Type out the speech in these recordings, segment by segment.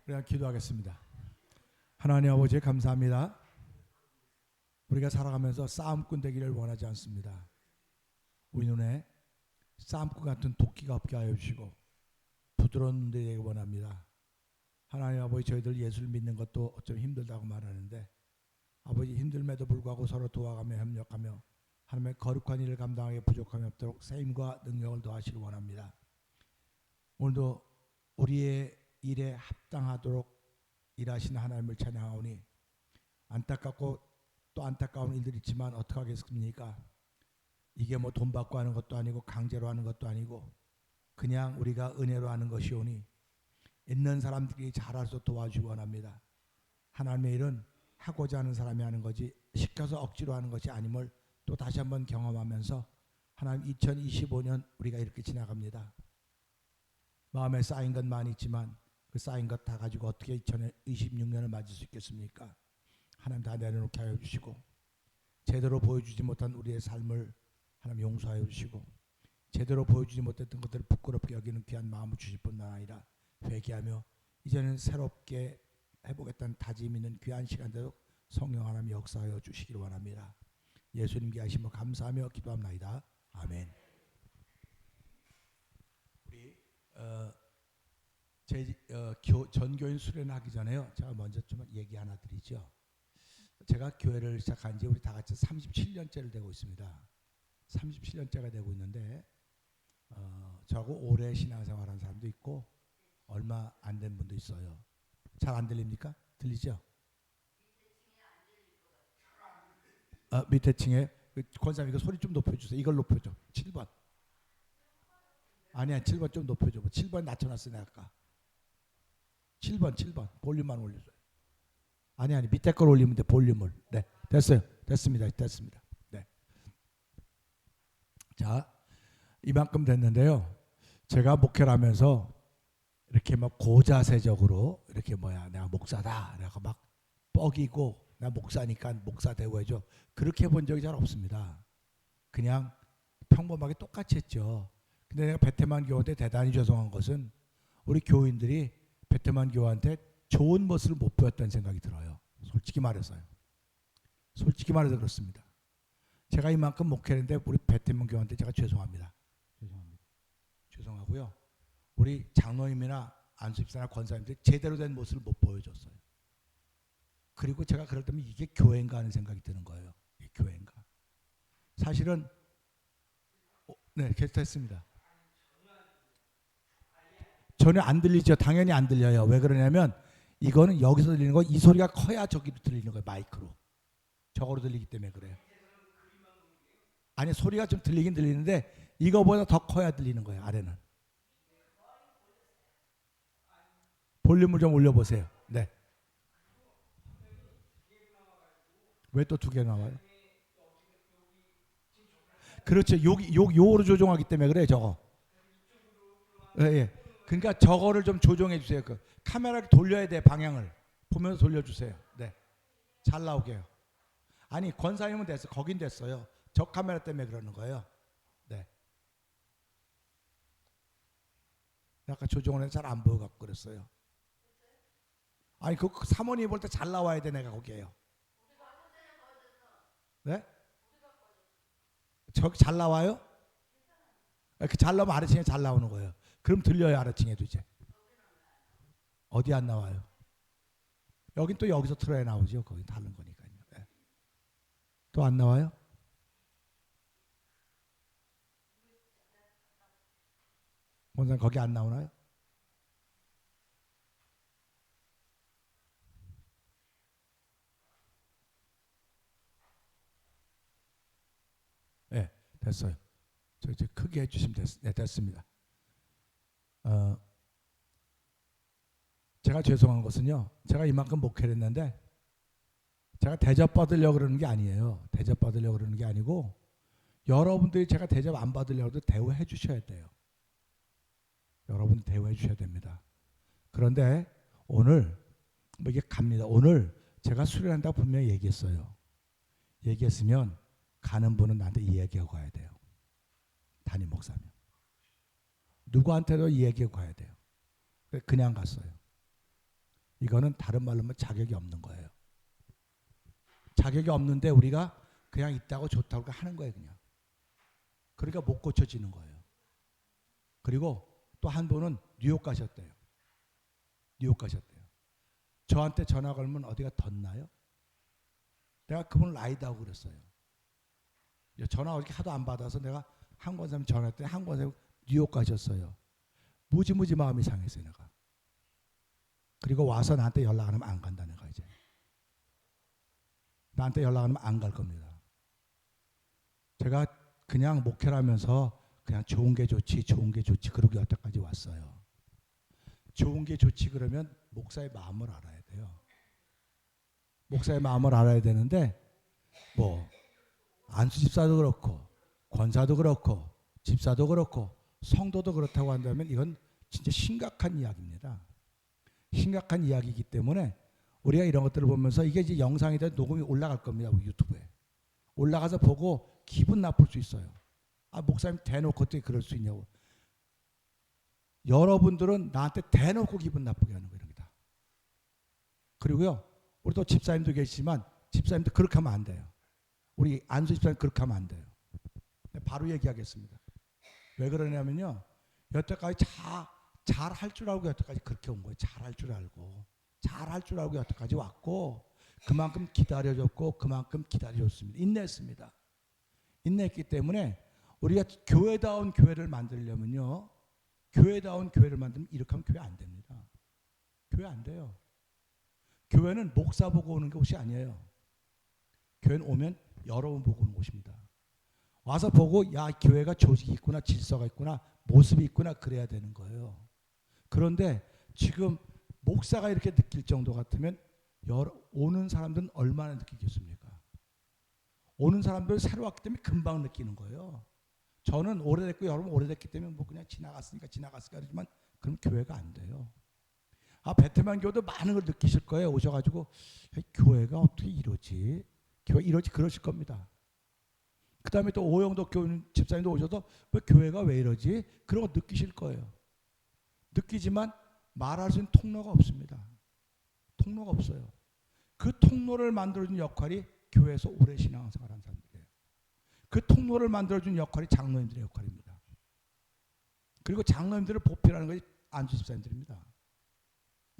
우리가 기도하겠습니다. 하나님 아버지 감사합니다. 우리가 살아가면서 싸움꾼 되기를 원하지 않습니다. 우리 눈에 싸움꾼 같은 도끼가 없게 하여 주시고 부드러운 눈 되게 원합니다. 하나님 아버지, 저희들 예수를 믿는 것도 어쩜 힘들다고 말하는데 아버지, 힘듦에도 불구하고 서로 도와가며 협력하며 하나님의 거룩한 일을 감당하기 부족함이 없도록 세임과 능력을 더하시기 원합니다. 오늘도 우리의 일에 합당하도록 일하시는 하나님을 찬양하오니 안타깝고 또 안타까운 일들이 있지만 어떻게 하겠습니까? 이게 뭐 돈 받고 하는 것도 아니고 강제로 하는 것도 아니고 그냥 우리가 은혜로 하는 것이오니 있는 사람들이 잘해서 도와주기 원합니다. 하나님의 일은 하고자 하는 사람이 하는 거지 시켜서 억지로 하는 것이 아님을 또 다시 한번 경험하면서 하나님 2025년 우리가 이렇게 지나갑니다. 마음에 쌓인 것 많이 있지만 그 쌓인 것 다 가지고 어떻게 2026년을 맞을 수 있겠습니까? 하나님 다 내려놓게 하여 주시고 제대로 보여주지 못한 우리의 삶을 하나님 용서하여 주시고 제대로 보여주지 못했던 것들을 부끄럽게 여기는 귀한 마음을 주실 뿐만 아니라 회개하며 이제는 새롭게 해보겠다는 다짐 있는 귀한 시간대로 성령 하나님 역사하여 주시기를 원합니다. 예수님께 하심을 감사하며 기도합나이다. 아멘. 우리 전교인 수련하기 전에요. 제가 먼저 좀 얘기 하나 드리죠. 제가 교회를 시작한 지 우리 다 같이 37년째를 되고 있습니다. 37년째가 되고 있는데 저하고 오래 신앙생활한 사람도 있고 얼마 안 된 분도 있어요. 잘 안 들립니까? 들리죠? 밑에 층에 권사님 이거 소리 좀 높여주세요. 이걸 높여줘. 7번. 아니야, 7번 좀 높여줘. 7번 낮춰놨어 내가 아까. 7번 볼륨만 올려줘요. 아니 밑에 걸 올리면 돼. 볼륨을. 네, 됐어요. 됐습니다. 네. 자, 이만큼 됐는데요. 제가 목회를 하면서 이렇게 막 고자세적으로 이렇게 내가 목사다, 내가 막 뻐기고 나 목사니까 목사 되고 해줘. 그렇게 본 적이 잘 없습니다. 그냥 평범하게 똑같이 했죠. 근데 내가 베테만 교우한테 대단히 죄송한 것은 우리 교인들이 베테만 교우한테 좋은 모습을 못 보였다는 생각이 들어요. 솔직히 말해서 그렇습니다. 제가 이만큼 목회했는데 우리 베테만 교우한테 제가 죄송합니다. 죄송하고요. 우리 장로님이나 안수집사나 권사님들이 제대로 된 모습을 못 보여줬어요. 그리고 제가 그럴 때면 이게 교회인가 하는 생각이 드는 거예요. 이게 교회인가. 사실은 네, 됐습니다. 전혀 안 들리죠. 당연히 안 들려요. 왜 그러냐면 이거는 여기서 들리는 거, 이 소리가 커야 저기로 들리는 거예요. 마이크로. 저거로 들리기 때문에 그래요. 아니, 소리가 좀 들리긴 들리는데 이거보다 더 커야 들리는 거예요. 아래는. 볼륨을 좀 올려보세요. 네. 왜 또 두 개 나와요? 그렇죠. 요로 조종하기 때문에 그래 저거. 예. 그러니까 저거를 좀 조정해 주세요. 그 카메라를 돌려야 돼. 방향을 보면서 돌려주세요. 네. 잘 나오게요. 아니, 권사님은 됐어. 거긴 됐어요. 저 카메라 때문에 그러는 거예요. 네. 아까 조정을 해서 잘 안 보여갖고 그랬어요. 아니, 그 사모님 볼 때 잘 나와야 돼. 내가 거기에요. 네? 저기 잘 나와요? 그 잘 나오면 아래층에 잘 나오는 거예요. 그럼 들려요. 아래층에도 이제. 어디 안 나와요? 여긴 또 여기서 틀어야 나오죠. 거기 다른 거니까요. 네. 또 안 나와요? 원장 거기 안 나오나요? 네, 됐어요. 저 이제 크게 해주시면 네, 됐습니다. 제가 죄송한 것은요. 제가 이만큼 목회를 했는데 제가 대접받으려고 그러는 게 아니에요. 대접받으려고 그러는 게 아니고 여러분들이 제가 대접 안 받으려고 해도 대우해 주셔야 돼요. 여러분 대우해 주셔야 됩니다. 그런데 오늘 이게 갑니다. 오늘 제가 수련한다고 분명히 얘기했어요. 얘기했으면 가는 분은 나한테 이야기하고 가야 돼요. 담임 목사면. 누구한테도 이야기하고 가야 돼요. 그냥 갔어요. 이거는 다른 말로 하면 자격이 없는 거예요. 자격이 없는데 우리가 그냥 있다고 좋다고 하는 거예요, 그냥. 그러니까 못 고쳐지는 거예요. 그리고 또 한 분은 뉴욕 가셨대요. 뉴욕 가셨대요. 저한테 전화 걸면 어디가 덧나요? 내가 그분을 라이드하고 그랬어요. 전화 이렇게 하도 안 받아서 내가 한 권사님 전화했더니 한 권사님 뉴욕 가셨어요. 무지무지 마음이 상했어요, 내가. 그리고 와서 나한테 연락 안 하면 안 간다, 내가 이제. 나한테 연락 안 하면 안 갈 겁니다. 제가 그냥 목회를 하면서 그냥 좋은 게 좋지, 좋은 게 좋지, 그러고 여태까지 왔어요. 좋은 게 좋지 그러면 목사의 마음을 알아야 돼요. 목사의 마음을 알아야 되는데 뭐 안수 집사도 그렇고 권사도 그렇고 집사도 그렇고 성도도 그렇다고 한다면 이건 진짜 심각한 이야기입니다. 심각한 이야기이기 때문에 우리가 이런 것들을 보면서 이게 이제 영상이든 녹음이 올라갈 겁니다. 우리 유튜브에. 올라가서 보고 기분 나쁠 수 있어요. 아, 목사님 대놓고 어떻게 그럴 수 있냐고. 여러분들은 나한테 대놓고 기분 나쁘게 하는 거예요. 다. 그리고요. 우리 또 집사님도 계시지만 집사님도 그렇게 하면 안 돼요. 우리 안수 집사님 그렇게 하면 안 돼요. 바로 얘기하겠습니다. 왜 그러냐면요. 여태까지 잘 할 줄 알고 여태까지 그렇게 온 거예요. 잘 할 줄 알고. 잘 할 줄 알고 여태까지 왔고 그만큼 기다려줬고 그만큼 기다려줬습니다. 인내했습니다. 인내했기 때문에 우리가 교회다운 교회를 만들려면요. 교회다운 교회를 만들면 이렇게 하면 교회 안 됩니다. 교회 안 돼요. 교회는 목사 보고 오는 곳이 아니에요. 교회는 오면 여러분 보고 오는 곳입니다. 와서 보고 야 교회가 조직이 있구나 질서가 있구나 모습이 있구나 그래야 되는 거예요. 그런데 지금 목사가 이렇게 느낄 정도 같으면 오는 사람들은 얼마나 느끼겠습니까? 오는 사람들은 새로 왔기 때문에 금방 느끼는 거예요. 저는 오래됐고 여러분 오래됐기 때문에 뭐 그냥 지나갔으니까 그러지만 그럼 교회가 안 돼요. 아 베테만 교도 많은 걸 느끼실 거예요. 오셔가지고 교회가 어떻게 이러지? 교회 이러지 그러실 겁니다. 그 다음에 또 오영덕 교인 집사님도 오셔도 왜 교회가 왜 이러지? 그런 거 느끼실 거예요. 느끼지만 말할 수 있는 통로가 없습니다. 통로가 없어요. 그 통로를 만들어준 역할이 교회에서 오래 신앙생활한 사람들이에요. 그 통로를 만들어준 역할이 장로님들의 역할입니다. 그리고 장로님들을 보필하는 것이 안수 집사님들입니다.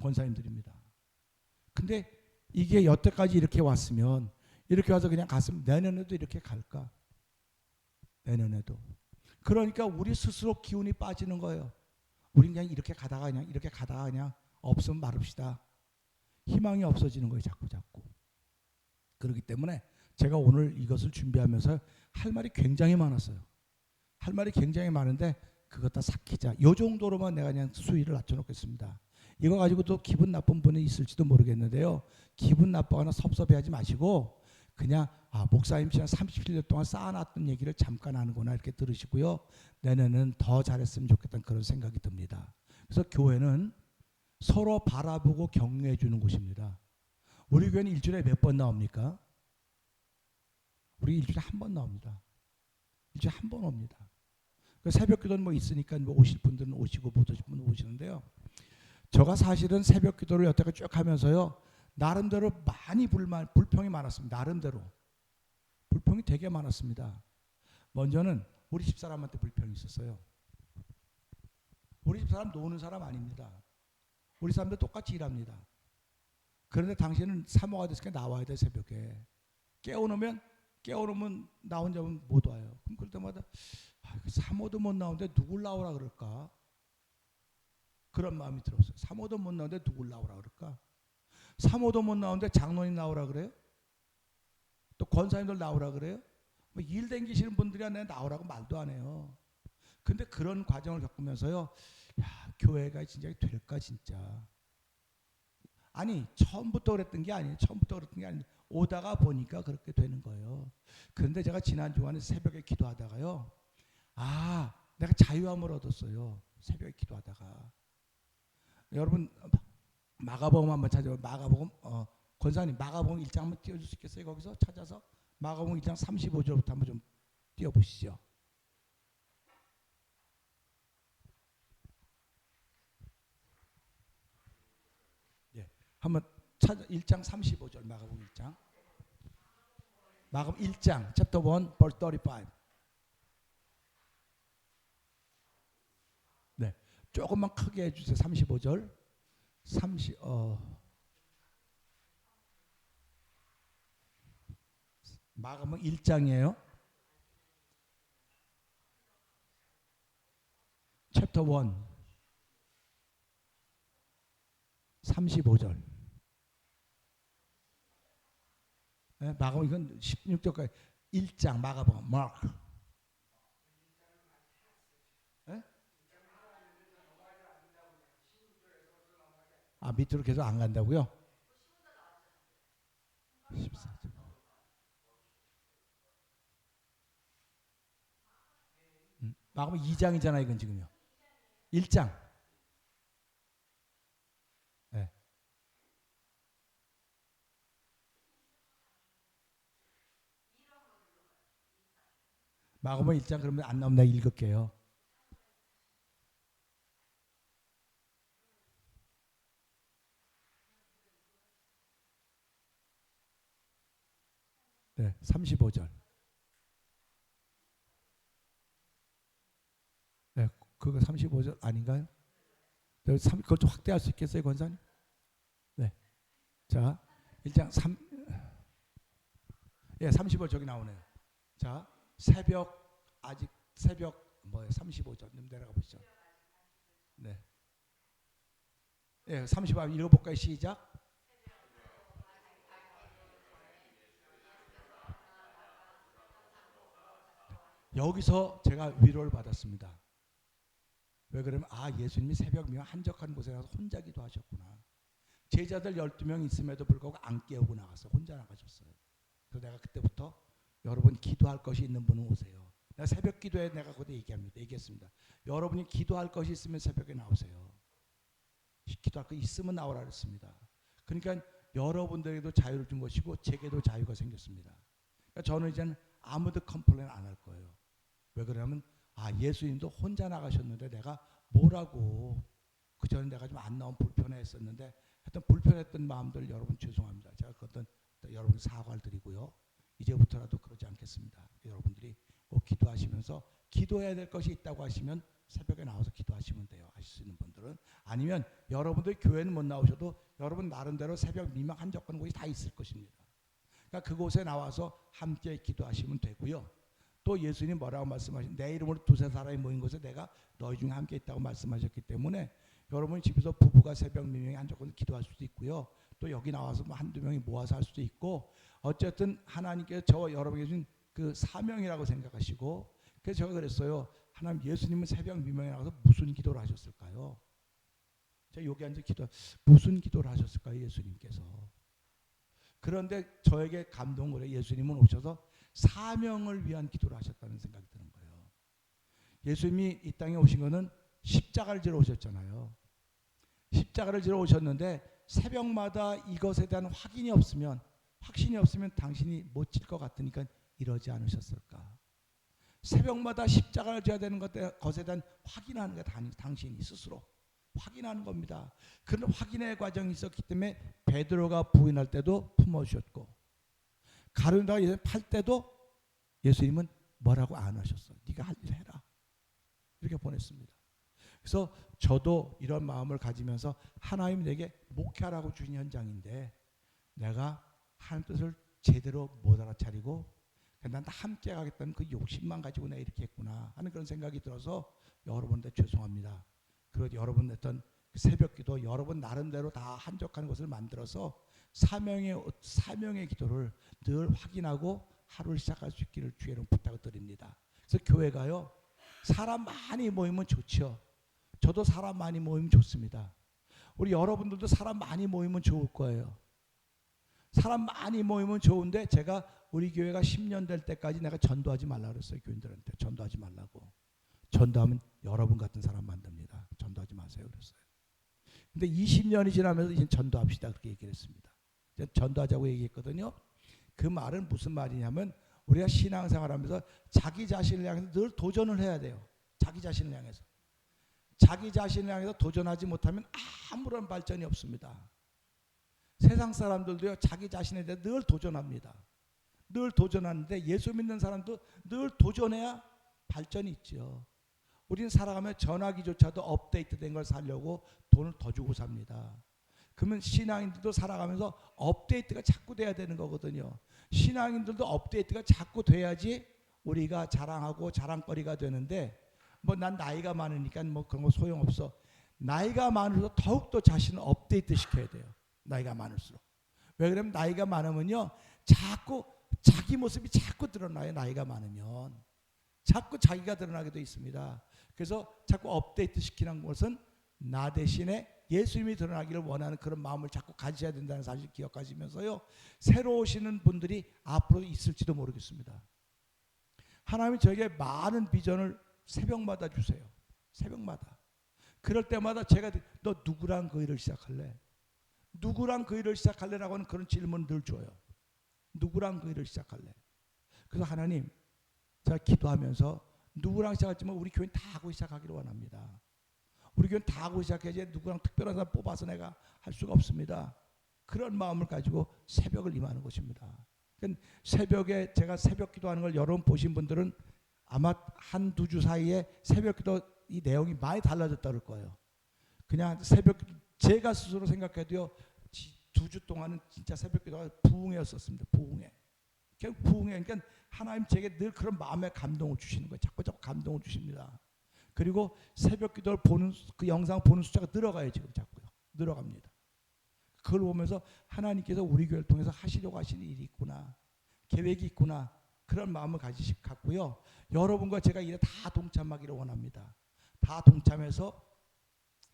권사님들입니다. 근데 이게 여태까지 이렇게 왔으면 이렇게 와서 그냥 갔으면 내년에도 이렇게 갈까? 내년에도. 그러니까 우리 스스로 기운이 빠지는 거예요. 우린 그냥 이렇게 가다가 그냥 없으면 말읍시다. 희망이 없어지는 거예요. 자꾸. 그렇기 때문에 제가 오늘 이것을 준비하면서 할 말이 굉장히 많았어요. 할 말이 굉장히 많은데 그것 다 삭히자. 이 정도로만 내가 그냥 수위를 낮춰놓겠습니다. 이거 가지고 또 기분 나쁜 분이 있을지도 모르겠는데요. 기분 나빠거나 섭섭해하지 마시고 그냥 목사님 지난 37년 동안 쌓아놨던 얘기를 잠깐 하는구나 이렇게 들으시고요. 내년은 더 잘했으면 좋겠다는 그런 생각이 듭니다. 그래서 교회는 서로 바라보고 격려해 주는 곳입니다. 우리 교회는 일주일에 몇 번 나옵니까? 우리 일주일에 한 번 나옵니다. 일주일에 한 번 옵니다. 새벽 기도는 뭐 있으니까 뭐 오실 분들은 오시고 못 오실 분은 오시는데요. 제가 사실은 새벽 기도를 여태까지 쭉 하면서요. 나름대로 많이 불평이 많았습니다. 나름대로. 불평이 되게 많았습니다. 먼저는 우리 집사람한테 불평이 있었어요. 우리 집사람 노는 사람 아닙니다. 우리 사람들 똑같이 일합니다. 그런데 당신은 사모가 됐으니까 나와야 돼 새벽에. 깨워놓으면 나 혼자면 못 와요. 그럼 그럴 때마다 사모도 못 나오는데 누굴 나오라 그럴까? 그런 마음이 들었어요. 사모도 못 나오는데 누굴 나오라 그럴까? 사모도 못 나오는데 장로님 나오라 그래요? 또 권사님들 나오라 그래요? 뭐 일 댕기시는 분들이 내 나오라고 말도 안 해요. 근데 그런 과정을 겪으면서요. 야, 교회가 진짜 될까 진짜. 아니 처음부터 그랬던 게 아니에요. 오다가 보니까 그렇게 되는 거예요. 그런데 제가 지난 주간에 새벽에 기도하다가요. 내가 자유함을 얻었어요. 새벽에 기도하다가. 여러분 마가복음 한번 찾아요. 마가복음 권사님 마가복음 1장 한번 띄워줄 수 있겠어요? 거기서 찾아서 마가복음 1장 35절부터 한번 좀 띄워보시죠. 예, 한번 찾아 1장 35절 마가복음 1장. 마가복음 1장 chapter 1 verse 35. 네. 조금만 크게 해 주세요. 35절. 30 마가복음 1장이에요. chapter 1 35절. 네, 마가복음 이건 16절까지 1장 마가복음 마크. 네? 아 밑으로 계속 안 간다고요? 14절. 마가복음 2장이잖아 이건 지금요. 1장. 네. 마가복음 1장 그러면 안 나오면 내가 읽을게요. 네, 35절. 네, 그거 35절 아닌가요? 그걸 좀 확대할 수 있겠어요, 권사님? 네. 자, 1장 3 예, 35절 저기 나오네요. 자, 새벽 아직 새벽 뭐예요? 35절 좀 내려가 보시죠. 네. 예, 35 읽어볼까요? 시작. 여기서 제가 위로를 받았습니다. 왜 그러면 예수님이 새벽 미명 한적한 곳에 가서 혼자 기도하셨구나. 제자들 12명 있음에도 불구하고 안 깨우고 나가서 혼자 나가셨어요. 그래서 내가 그때부터 여러분 기도할 것이 있는 분은 오세요. 내가 새벽 기도에 내가 그때 얘기했습니다. 여러분이 기도할 것이 있으면 새벽에 나오세요. 기도할 거 있으면 나오라 그랬습니다. 그러니까 여러분들에게도 자유를 준 것이고 제게도 자유가 생겼습니다. 그러니까 저는 이제는 아무도 컴플레인 안 할 거예요. 왜 그러냐면 예수님도 혼자 나가셨는데 내가 뭐라고 그전에 내가 좀 안 나오면 불편했었는데 하여튼 불편했던 마음들 여러분 죄송합니다. 제가 그것도 여러분 사과를 드리고요. 이제부터라도 그러지 않겠습니다. 여러분들이 꼭 기도하시면서 기도해야 될 것이 있다고 하시면 새벽에 나와서 기도하시면 돼요. 하실 수 있는 분들은. 아니면 여러분들 교회는 못 나오셔도 여러분 나름대로 새벽 미명 한적한 곳이 다 있을 것입니다. 그러니까 그곳에 나와서 함께 기도하시면 되고요. 또 예수님 뭐라고 말씀하신 내 이름으로 두세 사람이 모인 곳에 내가 너희 중에 함께 있다고 말씀하셨기 때문에 여러분이 집에서 부부가 새벽 미명에 한적한 기도할 수도 있고요. 또 여기 나와서 뭐 한두 명이 모아서 할 수도 있고 어쨌든 하나님께서 저와 여러분에게 주신 그 사명이라고 생각하시고 그래서 제가 그랬어요. 하나님 예수님은 새벽 미명에 나와서 무슨 기도를 하셨을까요? 제가 여기 앉아 무슨 기도를 하셨을까요? 예수님께서. 그런데 저에게 감동을 해요. 예수님은 오셔서 사명을 위한 기도를 하셨다는 생각이 드는 거예요. 예수님이 이 땅에 오신 거는 십자가를 지러 오셨잖아요. 십자가를 지러 오셨는데 새벽마다 이것에 대한 확신이 없으면 당신이 못 질 것 같으니까 이러지 않으셨을까. 새벽마다 십자가를 져야 되는 것에 대한 확인하는 게 당신이 스스로 확인하는 겁니다. 그런 확인의 과정이 있었기 때문에 베드로가 부인할 때도 품어주셨고 가룟유다가 팔 때도 예수님은 뭐라고 안 하셨어. 네가 할 일 해라. 이렇게 보냈습니다. 그래서 저도 이런 마음을 가지면서 하나님 내게 목회하라고 주신 현장인데 내가 하나님 뜻을 제대로 못 알아차리고 난 함께 가겠다는 그 욕심만 가지고 내가 이렇게 했구나 하는 그런 생각이 들어서 여러분들 죄송합니다. 그리고 여러분 했던 새벽기도 여러분 나름대로 다 한적한 것을 만들어서 사명의 기도를 늘 확인하고 하루를 시작할 수 있기를 주의 이름 부탁을 드립니다. 그래서 교회가요 사람 많이 모이면 좋죠. 저도 사람 많이 모이면 좋습니다. 우리 여러분들도 사람 많이 모이면 좋을 거예요. 사람 많이 모이면 좋은데 제가 우리 교회가 10년 될 때까지 내가 전도하지 말라고 그랬어요. 교인들한테 전도하지 말라고. 전도하면 여러분 같은 사람 만듭니다. 전도하지 마세요 그랬어요. 근데 20년이 지나면서 이제 전도합시다 그렇게 얘기를 했습니다. 전도하자고 얘기했거든요. 그 말은 무슨 말이냐면 우리가 신앙생활하면서 자기 자신을 향해서 늘 도전을 해야 돼요. 자기 자신을 향해서. 자기 자신을 향해서 도전하지 못하면 아무런 발전이 없습니다. 세상 사람들도요, 자기 자신에 대해 늘 도전합니다. 늘 도전하는데 예수 믿는 사람도 늘 도전해야 발전이 있죠. 우리는 살아가면 전화기조차도 업데이트된 걸 사려고 돈을 더 주고 삽니다. 그러면 신앙인들도 살아가면서 업데이트가 자꾸 돼야 되는 거거든요. 신앙인들도 업데이트가 자꾸 돼야지 우리가 자랑하고 자랑거리가 되는데, 뭐 난 나이가 많으니까 뭐 그런 거 소용없어. 나이가 많을수록 더욱더 자신을 업데이트 시켜야 돼요. 나이가 많을수록. 왜 그러면 나이가 많으면요, 자꾸 자기 모습이 자꾸 드러나요. 나이가 많으면 자꾸 자기가 드러나게 돼 있습니다. 그래서 자꾸 업데이트 시키는 것은 나 대신에 예수님이 드러나기를 원하는 그런 마음을 자꾸 가져야 된다는 사실 기억하시면서요, 새로 오시는 분들이 앞으로 있을지도 모르겠습니다. 하나님이 저에게 많은 비전을 새벽마다 주세요. 새벽마다. 그럴 때마다 제가 너 누구랑 그 일을 시작할래? 누구랑 그 일을 시작할래라고 하는 그런 질문을 늘 줘요. 누구랑 그 일을 시작할래? 그래서 하나님, 제가 기도하면서 누구랑 시작할지만 우리 교인 다 하고 시작하기를 원합니다. 우리 교인 다 하고 시작해야지 누구랑 특별한 사람 뽑아서 내가 할 수가 없습니다. 그런 마음을 가지고 새벽을 임하는 것입니다. 그러니까 새벽에 제가 새벽 기도하는 걸 여러분 보신 분들은 아마 한두 주 사이에 새벽 기도 이 내용이 많이 달라졌다 그럴 거예요. 그냥 새벽 제가 스스로 생각해도요, 2주 동안은 진짜 새벽 기도가 부흥회였었습니다. 부흥회. 그냥 부흥회. 그러니까 하나님 제게 늘 그런 마음의 감동을 주시는 거예요. 자꾸 감동을 주십니다. 그리고 새벽 기도를 보는 그 영상 보는 숫자가 늘어가요. 지금 자꾸요. 늘어갑니다. 그걸 보면서 하나님께서 우리 교회를 통해서 하시려고 하시는 일이 있구나, 계획이 있구나, 그런 마음을 갖고요. 여러분과 제가 일에 다 동참하기를 원합니다. 다 동참해서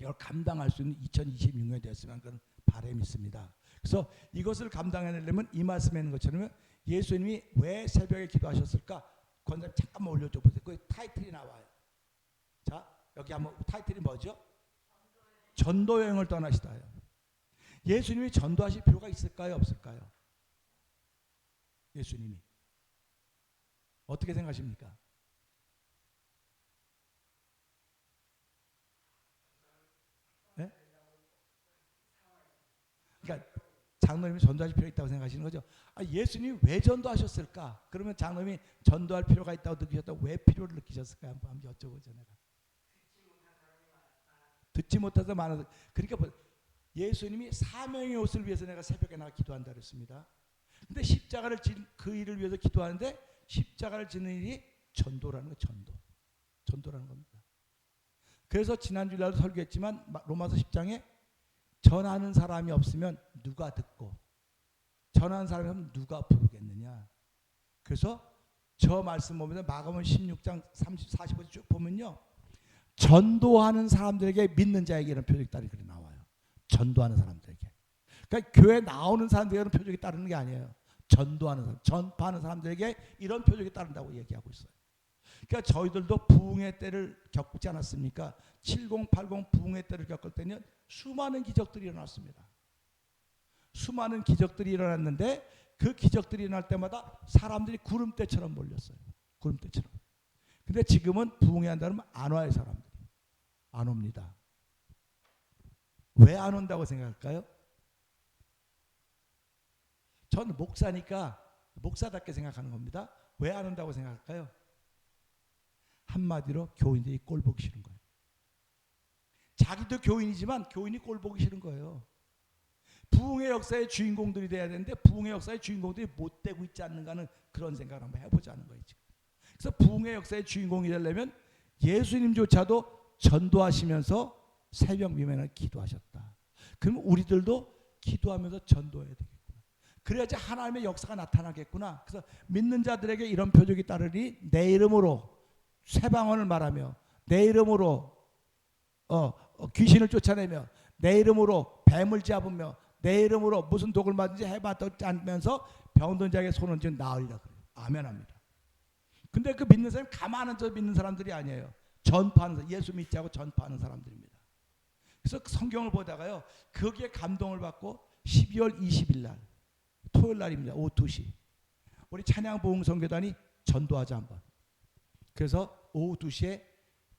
이걸 감당할 수 있는 2026년이 되었으면 그런 바람이 있습니다. 그래서 이것을 감당해내려면 이 말씀에 있는 것처럼 예수님이 왜 새벽에 기도하셨을까? 권사님 잠깐만 올려줘 보세요. 그 타이틀이 나와요. 자, 여기 한번 타이틀이 뭐죠? 전도 여행을 떠나시다요. 예수님이 전도하실 필요가 있을까요? 없을까요? 예수님이 어떻게 생각하십니까? 네? 그러니까 장로님이 전도하실 필요가 있다고 생각하시는 거죠? 예수님이 왜 전도하셨을까? 그러면 장로님이 전도할 필요가 있다고 느끼셨다고 왜 필요를 느끼셨을까? 한번 여쭤보죠. 내가 듣지 못해서 많아서. 그러니까 예수님이 사명의 옷을 위해서 내가 새벽에 나가 기도한다 그랬습니다. 근데 십자가를 진 그 일을 위해서 기도하는데 십자가를 지는 일이 전도라는 거예요. 전도라는 겁니다. 그래서 지난주에도 설교했지만 로마서 10장에 전하는 사람이 없으면 누가 듣고 전하는 사람이 없으면 누가 부르겠느냐. 그래서 저 말씀 보면서 마가복음 16장 30, 45절 쭉 보면요, 전도하는 사람들에게 믿는 자에게 이런 표적이 따르는 글이 나와요. 전도하는 사람들에게. 그러니까 교회 나오는 사람들에게 이런 표적이 따르는 게 아니에요. 전도하는 사람, 전파하는 사람들에게 이런 표적이 따른다고 얘기하고 있어요. 그러니까 저희들도 부흥의 때를 겪지 않았습니까? 70, 80 부흥의 때를 겪을 때는 수많은 기적들이 일어났습니다. 수많은 기적들이 일어났는데 그 기적들이 일어날 때마다 사람들이 구름대처럼 몰렸어요. 구름대처럼. 근데 지금은 부흥회 한다면 안 와요. 사람들이 안 옵니다. 왜 안 온다고 생각할까요? 저는 목사니까 목사답게 생각하는 겁니다. 왜 안 온다고 생각할까요? 한마디로 교인들이 꼴 보기 싫은 거예요. 자기도 교인이지만 교인이 꼴 보기 싫은 거예요. 부흥의 역사의 주인공들이 돼야 되는데 부흥의 역사의 주인공들이 못 되고 있지 않는가는 그런 생각을 한번 해보자는 거예요. 지금. 그래서 부흥의 역사의 주인공이 되려면 예수님조차도 전도하시면서 새벽 미면을 기도하셨다. 그럼 우리들도 기도하면서 전도해야 되겠구나. 그래야지 하나님의 역사가 나타나겠구나. 그래서 믿는 자들에게 이런 표적이 따르니 내 이름으로 쇠방언을 말하며 내 이름으로 귀신을 쫓아내며 내 이름으로 뱀을 잡으며 내 이름으로 무슨 독을 맞든지 해봤지 않으면서 병든 자에게 손을 쥐어 나으리라 그래요. 아멘합니다. 근데 그 믿는 사람이 가만 앉아서 믿는 사람들이 아니에요. 전파하는 사람, 예수 믿지 않고 전파하는 사람들입니다. 그래서 성경을 보다가요, 거기에 감동을 받고 12월 20일 날 토요일 날입니다. 오후 2시 우리 찬양보응선교단이 전도하자 한번. 그래서 오후 2시에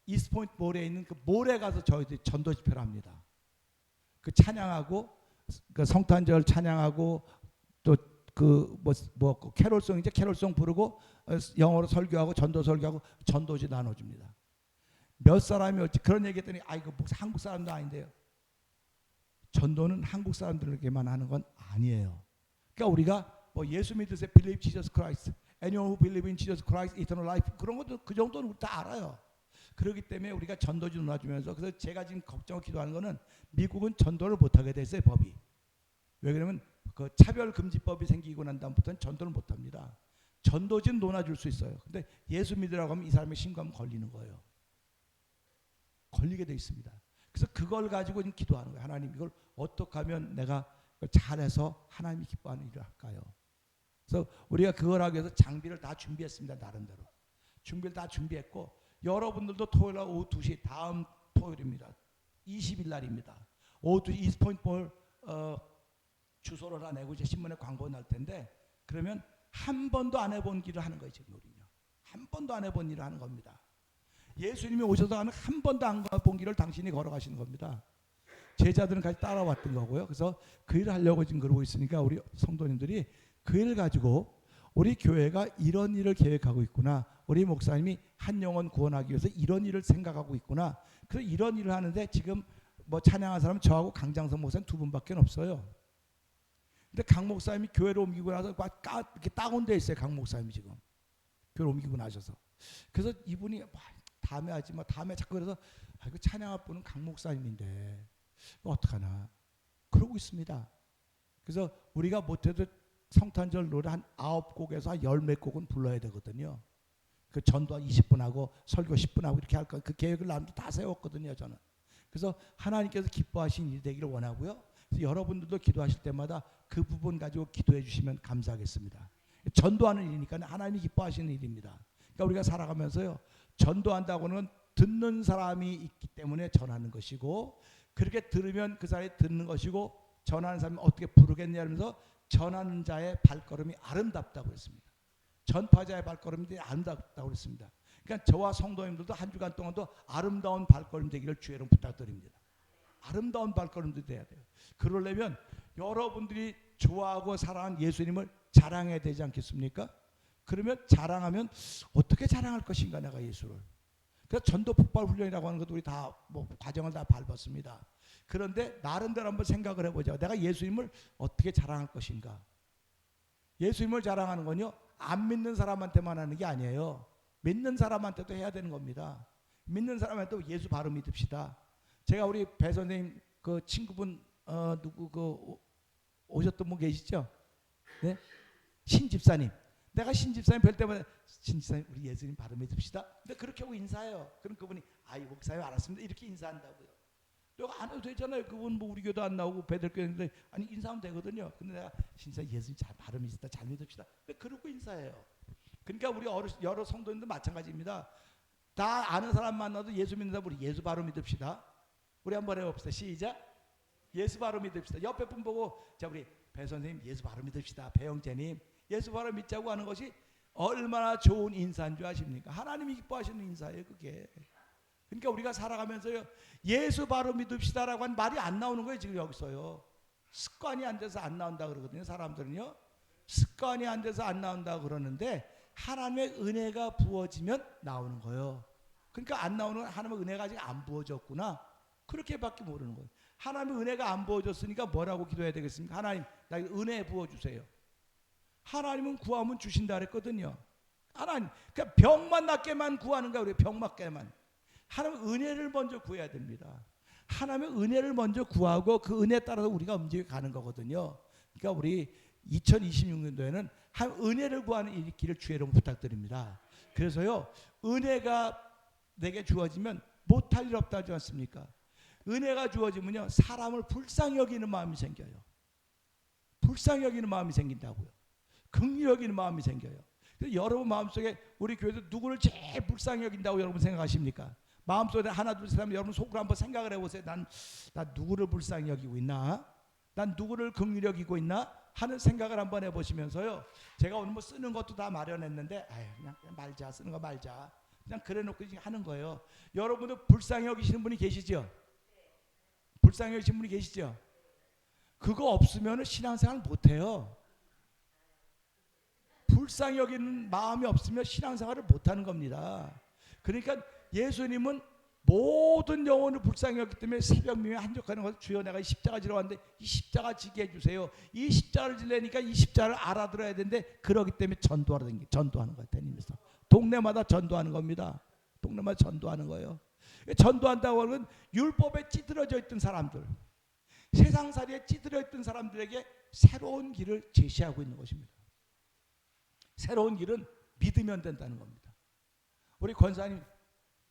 이스트포인트 몰에 있는 그 몰에 가서 저희들이 전도 집회를 합니다. 그 찬양하고 그 성탄절 찬양하고 또 그 캐롤송 이제 캐롤송 부르고 영어로 설교하고 전도 설교하고 전도지 나눠줍니다. 몇 사람이 어찌 그런 얘기했더니 이거 한국 사람도 아닌데요. 전도는 한국 사람들에게만 하는 건 아니에요. 그러니까 우리가 뭐 예수 믿으세요, believe Jesus Christ, anyone who believe in Jesus Christ, eternal life 그런 것도 그 정도는 우리 다 알아요. 그렇기 때문에 우리가 전도지 나눠주면서 그래서 제가 지금 걱정하고 기도하는 거는 미국은 전도를 못하게 됐어요, 법이. 왜 그러면 그 차별금지법이 생기고 난 다음부터는 전도를 못합니다. 전도지는 논아줄 수 있어요. 근데 예수 믿으라고 하면 이 사람의 신고하면 걸리는 거예요. 걸리게 돼 있습니다. 그래서 그걸 가지고 지금 기도하는 거예요. 하나님 이걸 어떻게 하면 내가 잘해서 하나님이 기뻐하는 일을 할까요? 그래서 우리가 그걸 하기 위해서 장비를 다 준비했습니다. 나름대로. 준비를 다 준비했고 여러분들도 토요일 날 오후 2시 다음 토요일입니다. 20일 날입니다. 오후 2시 이스포인트 주소를 하나 내고 이제 신문에 광고 날 텐데 그러면 한 번도 안 해본 길을 하는 거예요. 지금 우리는요. 한 번도 안 해본 일을 하는 겁니다. 예수님이 오셔서 하는 한 번도 안 가본 길을 당신이 걸어가시는 겁니다. 제자들은 같이 따라왔던 거고요. 그래서 그 일을 하려고 지금 그러고 있으니까 우리 성도님들이 그 일을 가지고 우리 교회가 이런 일을 계획하고 있구나. 우리 목사님이 한 영혼 구원하기 위해서 이런 일을 생각하고 있구나. 그래서 이런 일을 하는데 지금 뭐 찬양한 사람은 저하고 강장성 목사님 두 분밖에 없어요. 근데 강 목사님이 교회로 옮기고 나서 이렇게 다운돼 있어요. 강 목사님이 지금 교회로 옮기고 나셔서. 그래서 이분이 다음에 하지 마. 다음에 자꾸 그래서 이거 찬양할 분은 강 목사님인데 어떡하나 그러고 있습니다. 그래서 우리가 못해도 성탄절 노래 한 9곡에서 한 10몇 곡은 불러야 되거든요. 그 전도 한 20분 하고 설교 10분 하고 이렇게 할 거 그 계획을 나름대로 다 세웠거든요. 저는. 그래서 하나님께서 기뻐하신 일이 되기를 원하고요. 그래서 여러분들도 기도하실 때마다 그 부분 가지고 기도해 주시면 감사하겠습니다. 전도하는 일이니까 하나님이 기뻐하시는 일입니다. 그러니까 우리가 살아가면서요. 전도한다고는 듣는 사람이 있기 때문에 전하는 것이고 그렇게 들으면 그 사람이 듣는 것이고 전하는 사람이 어떻게 부르겠냐 하면서 전하는 자의 발걸음이 아름답다고 했습니다. 전파자의 발걸음이 아름답다고 했습니다. 그러니까 저와 성도님들도 한 주간 동안도 아름다운 발걸음 되기를 주의 이름 부탁드립니다. 아름다운 발걸음도 돼야 돼요. 그러려면 여러분들이 좋아하고 사랑하는 예수님을 자랑해야 되지 않겠습니까? 그러면 자랑하면 어떻게 자랑할 것인가 내가 예수를. 그래서 전도 폭발 훈련이라고 하는 것도 우리 다 뭐 과정을 다 밟았습니다. 그런데 나름대로 한번 생각을 해보자. 내가 예수님을 어떻게 자랑할 것인가. 예수님을 자랑하는 건요. 안 믿는 사람한테만 하는 게 아니에요. 믿는 사람한테도 해야 되는 겁니다. 믿는 사람한테도 예수 바로 믿읍시다. 제가 우리 배 선생님 그 친구분 누구 그 오셨던 분 계시죠? 네? 신 집사님. 내가 신 집사님 뵐 때마다 신 집사님 우리 예수님 바로 믿읍시다. 근데 그렇게 하고 인사해요. 그럼 그분이 목사님 알았습니다. 이렇게 인사한다고요. 내가 안 해도 되잖아요. 그분 뭐 우리 교도 안 나오고 배들교인데 아니 인사하면 되거든요. 근데 내가 신 집사님 예수님 바로 믿읍시다. 잘 믿읍시다. 왜 그러고 인사해요? 그러니까 우리 여러 성도님도 마찬가지입니다. 다 아는 사람 만나도 예수 믿는 사람 우리 예수 바로 믿읍시다. 우리 한번 해봅시다. 시작. 예수 바로 믿읍시다. 옆에 분 보고 자 우리 배 선생님 예수 바로 믿읍시다. 배영재님 예수 바로 믿자고 하는 것이 얼마나 좋은 인사인 줄 아십니까? 하나님이 기뻐하시는 인사예요 그게. 그러니까 우리가 살아가면서요 예수 바로 믿읍시다라고 한 말이 안 나오는 거예요 지금 여기서요. 습관이 안 돼서 안 나온다 그러거든요. 사람들은요 습관이 안 돼서 안 나온다 그러는데 하나님의 은혜가 부어지면 나오는 거예요. 그러니까 안 나오는 건 하나님의 은혜가 아직 안 부어졌구나 그렇게밖에 모르는 거예요. 하나님의 은혜가 안 부어졌으니까 뭐라고 기도해야 되겠습니까? 하나님 나에게 은혜 부어주세요. 하나님은 구하면 주신다 그랬거든요. 하나님 그러니까 병만 낫게만 구하는 거야. 우리 병 낫게만. 하나님의 은혜를 먼저 구해야 됩니다. 하나님의 은혜를 먼저 구하고 그 은혜에 따라서 우리가 움직여 가는 거거든요. 그러니까 우리 2026년도에는 한 은혜를 구하는 길을 주의 이름 부탁드립니다. 그래서요 은혜가 내게 주어지면 못할 일 없다 하지 않습니까? 은혜가 주어지면요 사람을 불쌍히 여기는 마음이 생겨요. 불쌍히 여기는 마음이 생긴다고요. 긍휼히 여기는 마음이 생겨요. 그래서 여러분 마음속에 우리 교회에서 누구를 제일 불쌍히 여긴다고 여러분 생각하십니까? 마음속에 하나 둘 셋 하면 여러분 속으로 한번 생각을 해보세요. 난 누구를 불쌍히 여기고 있나? 난 누구를 긍휼히 여기고 있나? 하는 생각을 한번 해보시면서요. 제가 오늘 뭐 쓰는 것도 다 마련했는데 그냥 말자. 쓰는 거 말자. 그냥 그래놓고 하는 거예요. 여러분도 불쌍히 여기시는 분이 계시죠? 불쌍히 여기시는 분이 계시죠? 그거 없으면 신앙생활 못해요. 불쌍히 여기는 마음이 없으면 신앙생활을 못하는 겁니다. 그러니까 예수님은 모든 영혼을 불쌍히 여기기 때문에 새벽미에 한적하는 것을 주여 내가 이 십자가 지러 왔는데 이 십자가 지게 해주세요. 이 십자가를 지려니까 이 십자가를 알아들어야 되는데 그러기 때문에 전도하는 거예요. 다니면서 동네마다 전도하는 겁니다. 동네마다 전도하는 거예요. 전도한다고 하는 건 율법에 찌들어져 있던 사람들, 세상살이에 찌들어 있던 사람들에게 새로운 길을 제시하고 있는 것입니다. 새로운 길은 믿으면 된다는 겁니다. 우리 권사님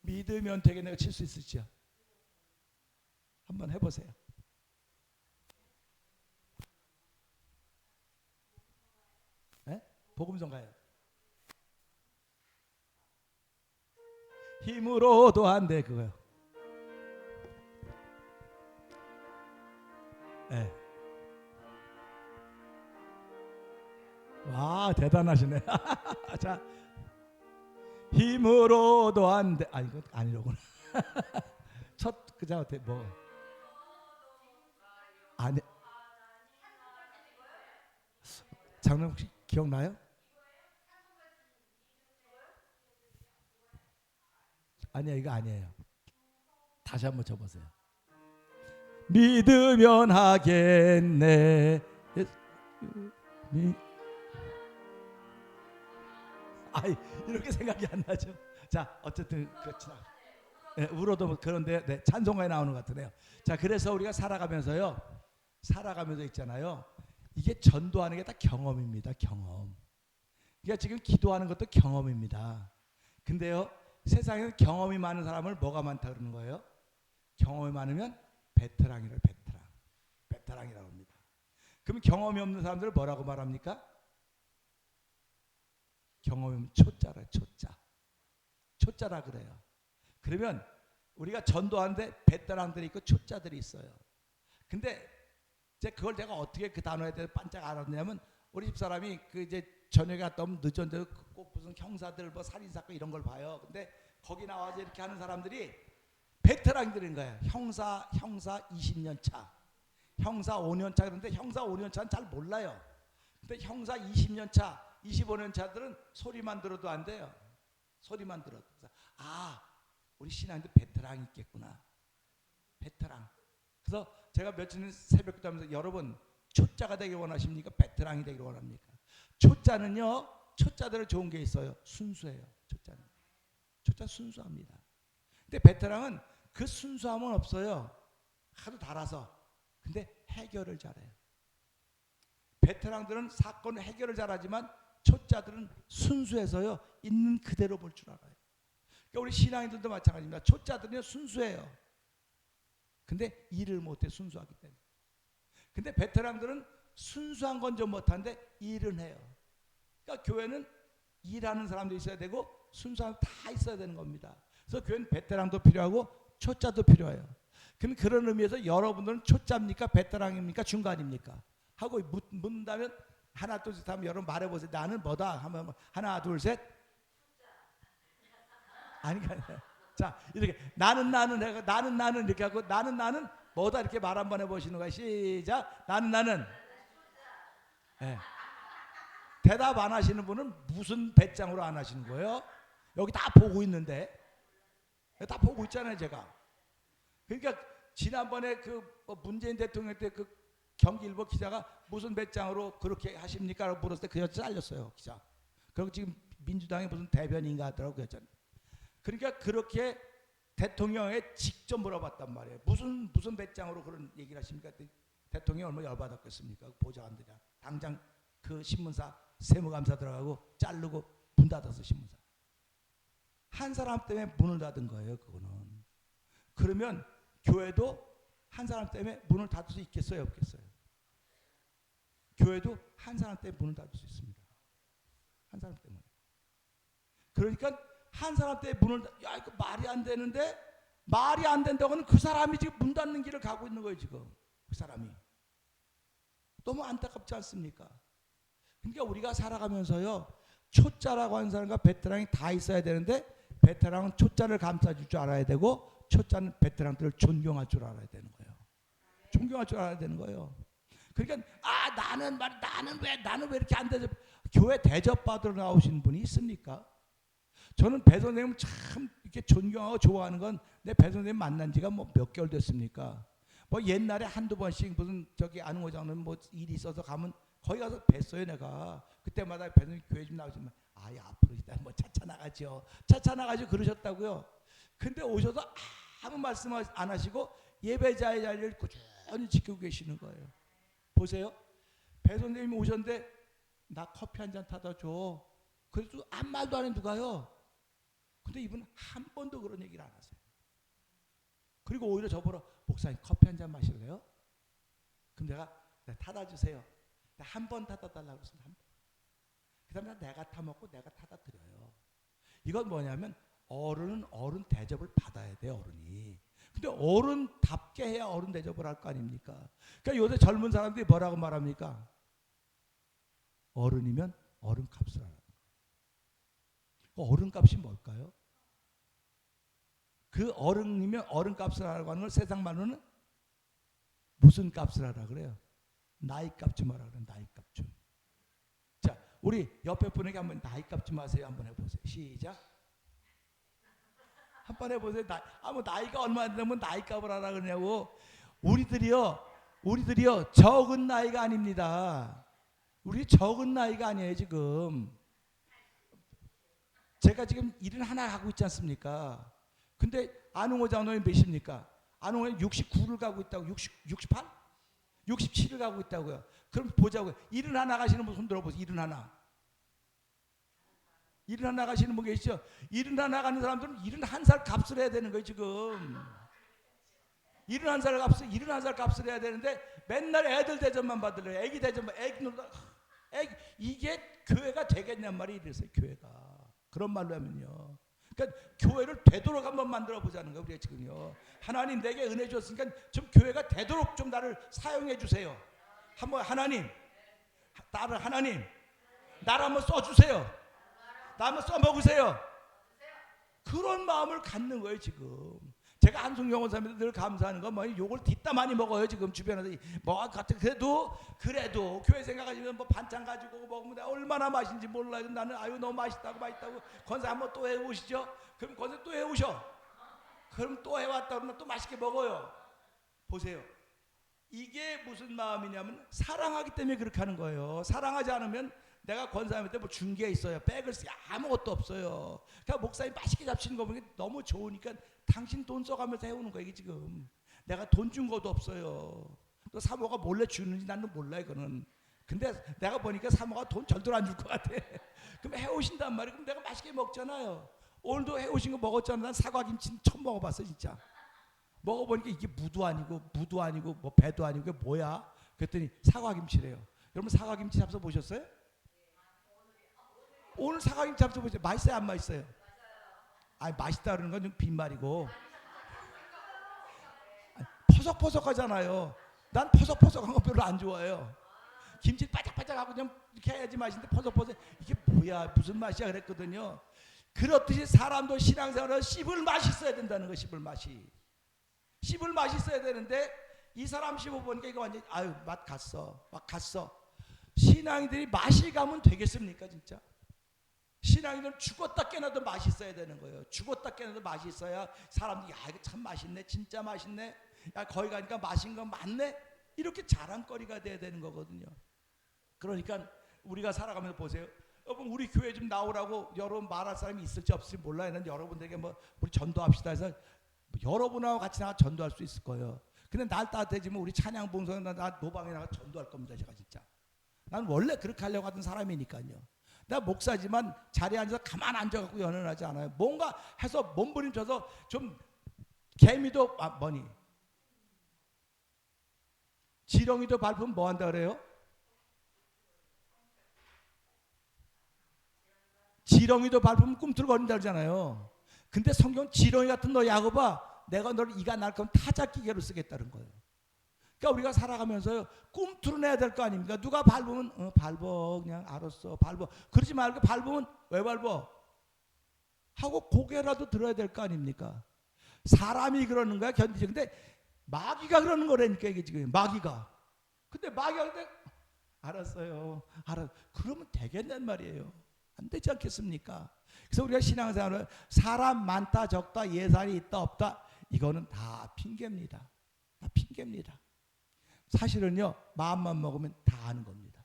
믿으면 되게 내가 칠 수 있을지요? 한번 해보세요. 네? 복음성가요. 힘으로도 안 돼 그거요. 네. 와 대단하시네. 자, 힘으로도 안 돼. 아 이거 아니로구나. 첫 그자 어때 뭐 아니 장르 혹시 기억나요? 아니야 이거 아니에요. 다시 한번 쳐보세요. 믿으면 하겠네. 아이 이렇게 생각이 안 나죠. 자 어쨌든 그렇지. 네, 울어도 그런데 네, 찬송가에 나오는 것 같으네요. 자 그래서 우리가 살아가면서 있잖아요. 이게 전도하는 게 다 경험입니다. 경험. 그러니까 지금 기도하는 것도 경험입니다. 근데요 세상에는 경험이 많은 사람을 뭐가 많다 그러는 거예요? 경험이 많으면 베테랑이라고 베테랑이라고 합니다. 그럼 경험이 없는 사람들을 뭐라고 말합니까? 경험이 없는 초짜라 그래요. 그러면 우리가 전도하는데 베테랑들이 있고 초짜들이 있어요. 근데 이제 그걸 내가 어떻게 그 단어에 대해서 반짝 알았냐면 우리 집사람이 그 이제 저녁에 갔다 오면 늦었는데 꼭 무슨 형사들 뭐 살인사건 이런 걸 봐요. 근데 거기 나와서 이렇게 하는 사람들이 베테랑들인 거예요. 형사 20년 차, 형사 5년 차. 그런데 형사 5년 차는 잘 몰라요. 근데 형사 20년 차, 25년 차들은 소리만 들어도 안 돼요. 소리만 들어도. 아, 우리 신앙도 베테랑이 있겠구나. 베테랑. 그래서 제가 며칠 전 새벽 기도하면서 여러분 초짜가 되길 원하십니까? 베테랑이 되길 원합니까? 초짜는요, 초짜들은 좋은 게 있어요. 순수해요. 초짜 순수합니다. 근데 베테랑은 그 순수함은 없어요. 하도 달아서. 근데 해결을 잘해요. 베테랑들은 사건 해결을 잘하지만 초짜들은 순수해서요 있는 그대로 볼 줄 알아요. 그러니까 우리 신앙인들도 마찬가지입니다. 초짜들은 순수해요. 근데 일을 못해 순수하기 때문에. 근데 베테랑들은 순수한 건 좀 못하는데 일은 해요. 그러니까 교회는 일하는 사람도 있어야 되고 순수한 다 있어야 되는 겁니다. 그래서 교회는 베테랑도 필요하고 초짜도 필요해요. 그럼 그런 의미에서 여러분들은 초짜입니까? 베테랑입니까? 중간입니까? 하고 묻는다면 하나 둘 셋 하면 여러분 말해보세요. 나는 뭐다 하면 하나 둘 셋. 아니 자 이렇게 나는 이렇게 하고 나는 뭐다 이렇게 말 한번 해보시는 거야. 시작. 나는 네. 대답 안 하시는 분은 무슨 배짱으로 안 하시는 거예요? 여기 다 보고 있는데 다 보고 있잖아요 제가. 그러니까 지난번에 그 문재인 대통령 때 그 경기일보 기자가 무슨 배짱으로 그렇게 하십니까? 라고 물었을 때 그 여자 잘렸어요 기자. 그리고 지금 민주당의 무슨 대변인가 하더라고 그 여자는. 그러니까 그렇게 대통령에 직접 물어봤단 말이에요. 무슨 배짱으로 그런 얘기를 하십니까? 대통령이 얼마나 열받았겠습니까? 보좌관들이 당장 그 신문사 세무감사 들어가고 자르고 문 닫았어 신문사. 한 사람 때문에 문을 닫은 거예요 그거는. 그러면 교회도 한 사람 때문에 문을 닫을 수 있겠어요 없겠어요? 교회도 한 사람 때문에 문을 닫을 수 있습니다. 한 사람 때문에. 그러니까 한 사람 때문에 문을 야 이거 말이 안 되는데 말이 안 된다고는 그 사람이 지금 문 닫는 길을 가고 있는 거예요 지금. 그 사람이. 너무 안타깝지 않습니까? 그러니까 우리가 살아가면서요 초짜라고 하는 사람과 베테랑이 다 있어야 되는데 베테랑은 초짜를 감싸줄 줄 알아야 되고 초짜는 베테랑들을 존경할 줄 알아야 되는 거예요. 존경할 줄 알아야 되는 거예요. 그러니까 나는 왜 이렇게 안 대접? 교회 대접 받으러 나오신 분이 있습니까? 저는 배 선생님 참 이렇게 존경하고 좋아하는 건 내 배 선생님 만난 지가 뭐 몇 개월 됐습니까? 뭐 옛날에 한두 번씩 무슨 저기 안흥호장은 뭐 일이 있어서 가면 거기 가서 뵀어요 내가. 그때마다 배 선생님 교회 좀 나오시면 앞으로 일단 뭐 차차 나가죠 그러셨다고요. 근데 오셔서 아무 말씀 안 하시고 예배자의 자리를 꾸준히 지키고 계시는 거예요. 보세요. 배 선생님이 오셨는데 나 커피 한 잔 타다 줘. 그래도 아무 말도 안 해 누가요. 근데 이분 한 번도 그런 얘기를 안 하세요. 그리고 오히려 저보러 목사님 커피 한 잔 마실래요? 그럼 내가 타다 주세요. 한 번 타다 달라고 했습니다. 한 번. 그 다음에 내가 타먹고 내가 타다 드려요. 이건 뭐냐면 어른은 어른 대접을 받아야 돼요. 어른이. 근데 어른답게 해야 어른 대접을 할 거 아닙니까? 그러니까 요새 젊은 사람들이 뭐라고 말합니까? 어른이면 어른 값을 하라. 어른 값이 뭘까요? 그 어른이면 어른 값을 하라고 하는 걸 세상 말로는 무슨 값을 하라 그래요? 나이 값 좀 하라 그래요. 나이 값 좀. 자, 우리 옆에 분에게 한번 나이 값 좀 하세요. 한번 해보세요. 시작. 한번 해보세요. 나이가 얼마나 되면 나이 값을 하라 그러냐고. 우리들이요 적은 나이가 아닙니다. 우리 적은 나이가 아니에요 지금. 제가 지금 71 하고 있지 않습니까? 근데 안흥호 장로님 몇입니까? 안흥호는 69를 가고 있다고. 68? 67을 가고 있다고요. 그럼 보자고요. 71 가시는 분 손 들어보세요. 71. 71 가시는 분 계시죠? 71 가는 사람들은 71살 값을 해야 되는 거예요 지금. 71살 값을 해야 되는데 맨날 애들 대접만 받으래요. 애기 대접만. 이게 교회가 되겠냔 말이 이랬어요. 교회가. 그런 말로 하면요. 그러니까 교회를 되도록 한번 만들어 보자는 거예요. 우리가 지금요. 하나님 내게 은혜 줬으니까 좀 교회가 되도록 좀 나를 사용해 주세요. 한번 하나님 나를 한번 써주세요. 나 한번 써먹으세요. 그런 마음을 갖는 거예요 지금. 제가 한송영 원사님한테 늘 감사하는 건 뭐 욕을 뒷담 많이 먹어요 지금 주변에서. 뭐 같은 그래도 교회 생각하시면 뭐 반찬 가지고 먹으면 얼마나 맛있는지 몰라요. 나는 너무 맛있다고 권사 한번 또 해오시죠. 그럼 권사 또 해오셔. 그럼 또 해왔다 그러면 또 맛있게 먹어요. 보세요. 이게 무슨 마음이냐면 사랑하기 때문에 그렇게 하는 거예요. 사랑하지 않으면 내가 권사님한테 뭐 준 게 있어요. 백을 쓰기 아무것도 없어요. 그러니까 목사님 맛있게 잡수는 거 보니까 너무 좋으니까 당신 돈 써가면서 해오는 거예요. 이게 지금. 내가 돈 준 것도 없어요. 또 사모가 몰래 주는지 나는 몰라 이거는. 근데 내가 보니까 사모가 돈 절대로 안 줄 것 같아. 그럼 해오신단 말이에요. 그럼 내가 맛있게 먹잖아요. 오늘도 해오신 거 먹었잖아. 난 사과김치 처음 먹어봤어 진짜. 먹어보니까 이게 무도 아니고 뭐 배도 아니고 이게 뭐야? 그랬더니 사과김치래요. 여러분 사과김치 잡숴 보셨어요? 오늘 사과김치 잡숴 보세요. 맛있어요 안 맛있어요? 맛있다 그러는 건 좀 빈말이고. 퍼석퍼석하잖아요. 난 퍼석퍼석한 거 별로 안 좋아해요. 김치 바짝바짝하고 그냥 이렇게 해야지 맛있는데 퍼석퍼석 이게 뭐야 무슨 맛이야 그랬거든요. 그렇듯이 사람도 신앙생활은 씹을 맛이 있어야 된다는 거. 씹을 맛이 있어야 되는데 이 사람 씹어보니까 이거 완전히 맛 갔어. 신앙인들이 맛이 가면 되겠습니까 진짜? 신앙인들은 죽었다 깨나도 맛이 있어야 되는 거예요. 죽었다 깨나도 맛이 있어야 사람들이 이거 참 맛있네 진짜 맛있네. 거기 가니까 맛있는 거 많네. 이렇게 자랑거리가 돼야 되는 거거든요. 그러니까 우리가 살아가면서 보세요. 여러분 우리 교회 좀 나오라고 여러분 말할 사람이 있을지 없을지 몰라요. 난 여러분들에게 우리 전도합시다 해서 여러분하고 같이 나가 전도할 수 있을 거예요. 근데 날 따뜻해지면 우리 찬양 봉사에 나 노방에 나가 전도할 겁니다. 제가 진짜. 난 원래 그렇게 하려고 하던 사람이니까요. 나 목사지만 자리에 앉아서 가만 앉아갖고 연연하지 않아요. 뭔가 해서 몸부림쳐서 좀 개미도 지렁이도 밟으면 뭐 한다 그래요? 지렁이도 밟으면 꿈틀거린다 그러잖아요. 근데 성경 지렁이 같은 너 야곱아 내가 너를 이가 날 거면 타작기계로 쓰겠다는 거예요. 그러니까 우리가 살아가면서 꿈틀어내야 될 거 아닙니까? 누가 밟으면 밟어 그냥 알았어 밟어. 그러지 말고 밟으면 왜 밟어? 하고 고개라도 들어야 될 거 아닙니까? 사람이 그러는 거야 견디지. 근데 마귀가 그러는 거라니까 이게 지금 마귀가. 근데 마귀한테 알았어요. 그러면 되겠냔 말이에요. 안 되지 않겠습니까? 그래서 우리가 신앙생활을 사람 많다 적다 예산이 있다 없다 이거는 다 핑계입니다. 다 핑계입니다. 사실은요 마음만 먹으면 다 하는 겁니다.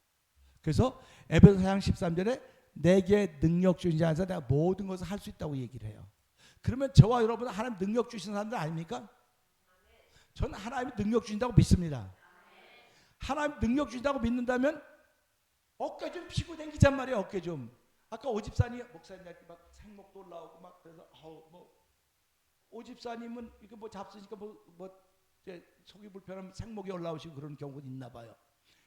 그래서 에베소 4장 13절에 내게 능력 주신 자에서 내가 모든 것을 할 수 있다고 얘기를 해요. 그러면 저와 여러분은 하나님 능력 주신 사람들 아닙니까? 저는 하나님이 능력 주신다고 믿습니다. 하나님 능력 주신다고 믿는다면 어깨 좀 피고 댕기잔 말이에요. 어깨 좀. 아까 오집사님 목사님 막 생목도 올라오고 막 그래서 뭐 오집사님은 이거 뭐 잡수니까 뭐 속이 불편하면 생목이 올라오시고 그런 경우가 있나 봐요.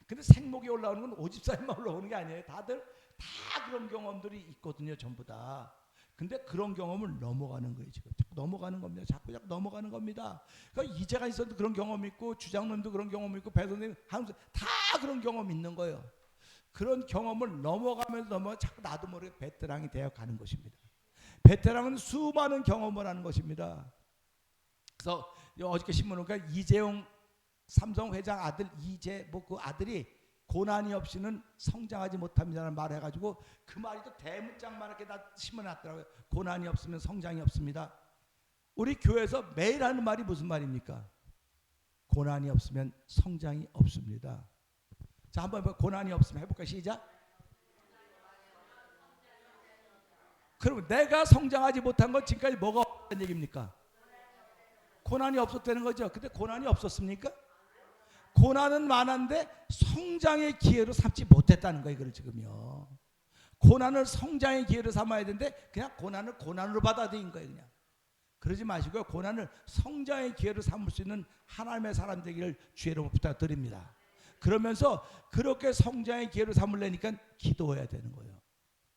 근데 생목이 올라오는 건 오집사님만 올라오는 게 아니에요. 다들 다 그런 경험들이 있거든요. 전부 다. 근데 그런 경험을 넘어가는 거예요. 지금 자꾸 넘어가는 겁니다. 자꾸 넘어가는 겁니다. 그러니까 이제가 있어도 그런 경험 있고 주장님도 그런 경험 있고 배선생님 하면서 다 그런 경험 있는 거예요. 그런 경험을 넘어가면서 자꾸 나도 모르게 베테랑이 되어 가는 것입니다. 베테랑은 수많은 경험을 하는 것입니다. 그래서 어저께 신문을 보니까 이재용 삼성 회장 아들 이재 그 아들이 고난이 없이는 성장하지 못합니다라는 말을 해가지고 그 말이 또 대문짝만하게 다 심어놨더라고요. 고난이 없으면 성장이 없습니다. 우리 교회에서 매일 하는 말이 무슨 말입니까? 고난이 없으면 성장이 없습니다. 자, 한번 고난이 없으면 해볼까요? 시작. 그럼 내가 성장하지 못한 건 지금까지 뭐가 없다는 얘기입니까? 고난이 없었다는 거죠. 근데 고난이 없었습니까? 고난은 많은데 성장의 기회로 삼지 못했다는 거예요. 이걸 지금요. 고난을 성장의 기회로 삼아야 되는데 그냥 고난을 고난으로 받아들인 거예요. 그냥. 그러지 마시고요. 고난을 성장의 기회로 삼을 수 있는 하나님의 사람 되기를 주의로 부탁드립니다. 그러면서 그렇게 성장의 기회로 삼으려니까 기도해야 되는 거예요.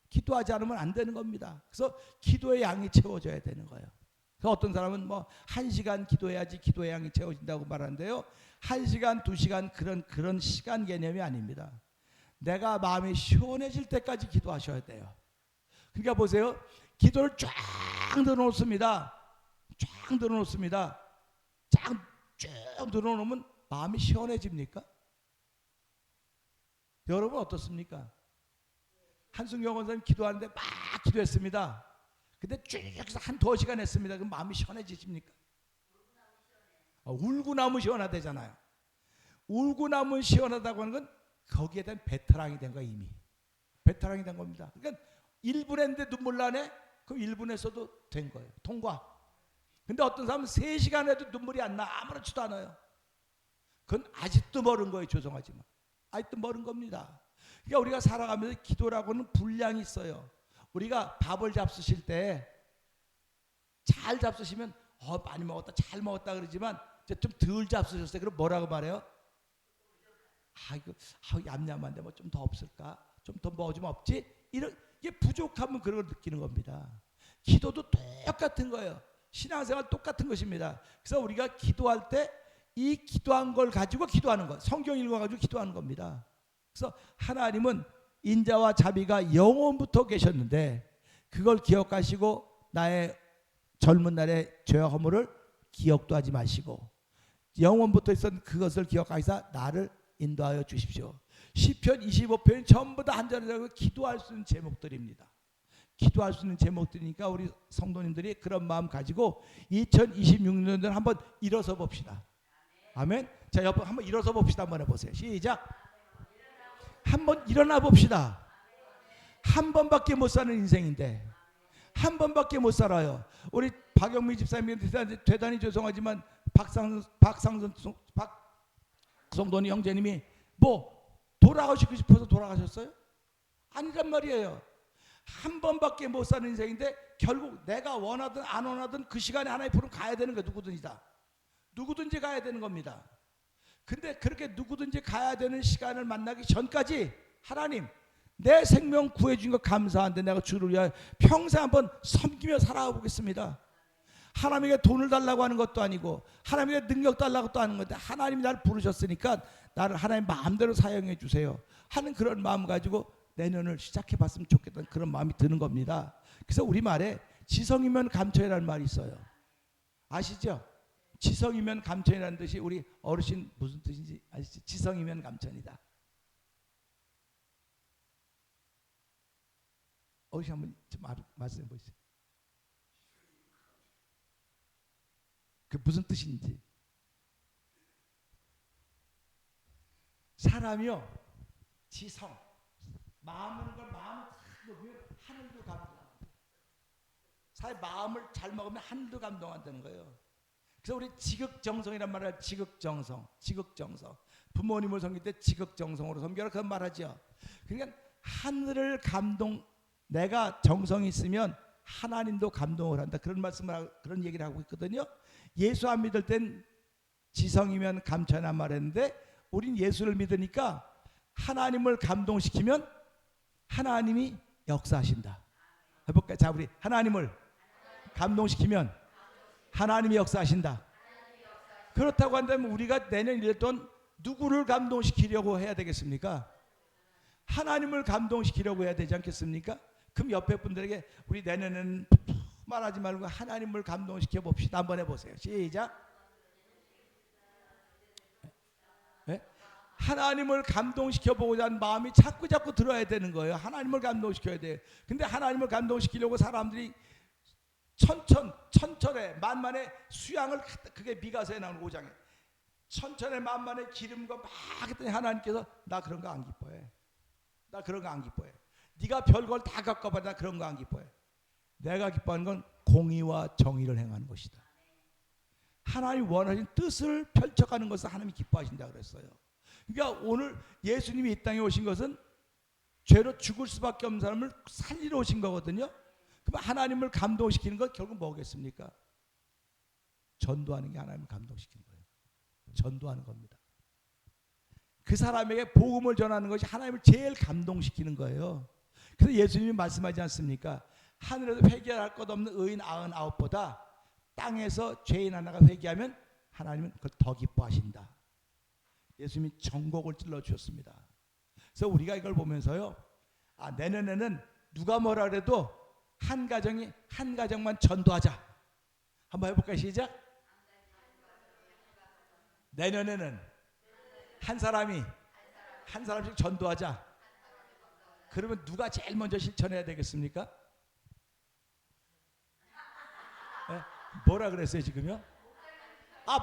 기도하지 않으면 안 되는 겁니다. 그래서 기도의 양이 채워져야 되는 거예요. 그래서 어떤 사람은 뭐 1시간 기도해야지 기도의 양이 채워진다고 말하는데요. 1시간, 2시간 그런 시간 개념이 아닙니다. 내가 마음이 시원해질 때까지 기도하셔야 돼요. 그러니까 보세요. 기도를 쫙 늘어놓습니다. 쫙 늘어놓습니다. 쫙 늘어놓으면 마음이 시원해집니까? 여러분 어떻습니까? 한승경 원사님 기도하는데 막 기도했습니다. 근데 쭉 해서 한 2시간 했습니다. 그럼 마음이 시원해지십니까? 울고 나면 시원하대잖아요. 울고 나면 시원하다고 하는 건 거기에 대한 베테랑이 된 거야. 이미 베테랑이 된 겁니다. 그러니까 1분 했는데 눈물 나네? 그럼 1분 했어도 된 거예요. 통과. 근데 어떤 사람은 3시간 해도 눈물이 안 나. 아무렇지도 않아요. 그건 아직도 멀은 거예요. 죄송하지만 아직도 멀은 겁니다. 그러니까 우리가 살아가면서 기도라고는 분량이 있어요. 우리가 밥을 잡수실 때 잘 잡수시면 많이 먹었다 잘 먹었다 그러지만 좀 덜 잡수셨어요. 그럼 뭐라고 말해요? 이거 얌얌한데 뭐 좀 더 없을까? 좀 더 뭐 좀 없지? 이게 부족하면 그런 걸 느끼는 겁니다. 기도도 똑같은 거예요. 신앙생활 똑같은 것입니다. 그래서 우리가 기도할 때 이 기도한 걸 가지고 기도하는 것, 성경 읽어가지고 기도하는 겁니다. 그래서 하나님은 인자와 자비가 영원부터 계셨는데 그걸 기억하시고 나의 젊은 날의 죄와 허물을 기억도 하지 마시고 영원부터 있었던 그것을 기억하시사 나를 인도하여 주십시오. 시편 25편이 전부 다 한자리라고 기도할 수 있는 제목들입니다. 기도할 수 있는 제목들이니까 우리 성도님들이 그런 마음 가지고 2026년을 한번 일어서 봅시다. 아멘. 자, 옆에 한번 일어서 봅시다. 한번 해보세요. 시작. 한번 일어나 봅시다. 한 번밖에 못 사는 인생인데 한 번밖에 못 살아요. 우리 박영미 집사님이 대단히 죄송하지만 박성돈이 형제님이 뭐 돌아가시고 싶어서 돌아가셨어요? 아니란 말이에요. 한 번밖에 못 사는 인생인데 결국 내가 원하든 안 원하든 그 시간에 하나님 부르면 가야 되는 거예요. 누구든지 가야 되는 겁니다. 근데 그렇게 누구든지 가야 되는 시간을 만나기 전까지 하나님 내 생명 구해준 거 감사한데 내가 주를 위하여 평생 한번 섬기며 살아보겠습니다. 하나님에게 돈을 달라고 하는 것도 아니고 하나님에게 능력 달라고 또 하는 건데 하나님이 나를 부르셨으니까 나를 하나님 마음대로 사용해 주세요 하는 그런 마음 가지고 내년을 시작해 봤으면 좋겠다는 그런 마음이 드는 겁니다. 그래서 우리말에 지성이면 감춰라는 말이 있어요. 아시죠? 지성이면 감천이라는 뜻이 우리 어르신 무슨 뜻인지 아시죠? 지성이면 감천이다. 어르신 한번 말씀해 보시죠. 그 무슨 뜻인지. 사람이요, 지성, 마음을 탁 먹으면 하늘도 감동합니다. 사람 마음을 잘 먹으면 하늘도 감동한다는 거예요. 그래서 우리 지극정성이란 말을 지극정성. 부모님을 섬길 때 지극정성으로 섬겨라 그런 말하죠. 그러니까 하늘을 내가 정성이 있으면 하나님도 감동을 한다. 그런 그런 얘기를 하고 있거든요. 예수 안 믿을 땐 지성이면 감천한 말했는데 우린 예수를 믿으니까 하나님을 감동시키면 하나님이 역사하신다. 해볼까요? 자, 우리 하나님을 감동시키면 하나님이 역사하신다. 그렇다고 한다면 우리가 내년 1년 동안 누구를 감동시키려고 해야 되겠습니까? 하나님을 감동시키려고 해야 되지 않겠습니까? 그럼 옆에 분들에게 우리 내년에는 말하지 말고 하나님을 감동시켜 봅시다. 한번 해보세요. 시작. 네? 하나님을 감동시켜 보고자 하는 마음이 자꾸 들어야 되는 거예요. 하나님을 감동시켜야 돼요. 근데 하나님을 감동시키려고 사람들이 천천에 만만의 수양을, 그게 미가서에 나오는 5장에 천천에 만만의 기름과 막 했더니 하나님께서 나 그런 거 안 기뻐해. 나 그런 거 안 기뻐해. 네가 별걸 다 겪어봐. 나 그런 거 안 기뻐해. 내가 기뻐하는 건 공의와 정의를 행하는 것이다. 하나님 원하신 뜻을 펼쳐가는 것을 하나님이 기뻐하신다 그랬어요. 그러니까 오늘 예수님이 이 땅에 오신 것은 죄로 죽을 수밖에 없는 사람을 살리러 오신 거거든요. 그럼 하나님을 감동시키는 건 결국 뭐겠습니까? 전도하는 게 하나님을 감동시키는 거예요. 전도하는 겁니다. 그 사람에게 복음을 전하는 것이 하나님을 제일 감동시키는 거예요. 그래서 예수님이 말씀하지 않습니까? 하늘에서 회개할 것 없는 의인 99보다 땅에서 죄인 하나가 회개하면 하나님은 그걸 더 기뻐하신다. 예수님이 전곡을 찔러주셨습니다. 그래서 우리가 이걸 보면서요, 내년에는 누가 뭐라 그래도 한 가정만 전도하자. 한번 해볼까요? 시작. 내년에는 한 사람씩 전도하자. 그러면 누가 제일 먼저 실천해야 되겠습니까? 네? 뭐라 그랬어요 지금요?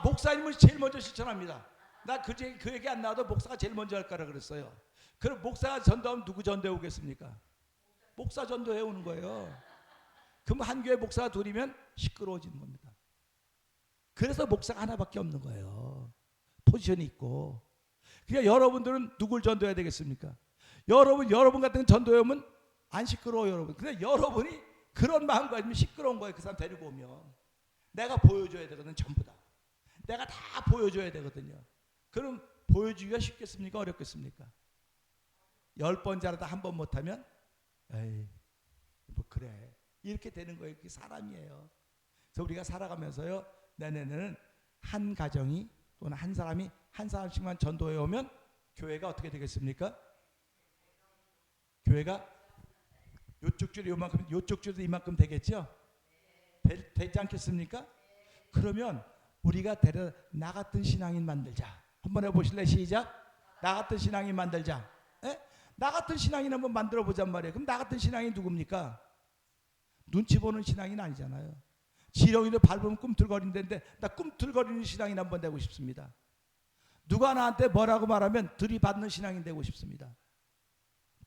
목사님은 제일 먼저 실천합니다. 나 그 얘기 안 나와도 목사가 제일 먼저 할 거라 그랬어요. 그럼 목사가 전도하면 누구 전도해 오겠습니까? 목사 전도해 오는 거예요. 그럼 한 교회 목사가 둘이면 시끄러워지는 겁니다. 그래서 목사가 하나밖에 없는 거예요. 포지션이 있고. 그러니까 여러분들은 누굴 전도해야 되겠습니까? 여러분 같은 전도해 오면 안 시끄러워요, 여러분. 근데 여러분이 그런 마음가짐이 시끄러운 거예요. 그 사람 데리고 오면. 내가 보여줘야 되거든, 전부 다. 내가 다 보여줘야 되거든요. 그럼 보여주기가 쉽겠습니까? 어렵겠습니까? 10번 잘하다 한 번 못하면 에이, 뭐 그래. 이렇게 되는 거예요. 그게 사람이에요. 그래서 우리가 살아가면서요, 내년에는 한 가정이 또는 한 사람이 한 사람씩만 전도해 오면 교회가 어떻게 되겠습니까? 교회가 요쪽 줄이 요만큼, 요쪽 줄도 이만큼 되겠죠? 되지 않겠습니까? 그러면 우리가 나 같은 신앙인 만들자. 한번 해보실래요? 시작. 나 같은 신앙인 만들자. 에? 나 같은 신앙인 한번 만들어 보잔 말이에요. 그럼 나 같은 신앙인 누굽니까? 눈치 보는 신앙인 아니잖아요. 지렁이도 밟으면 꿈틀거린다는데 나 꿈틀거리는 신앙인 한번 되고 싶습니다. 누가 나한테 뭐라고 말하면 들이받는 신앙인 되고 싶습니다.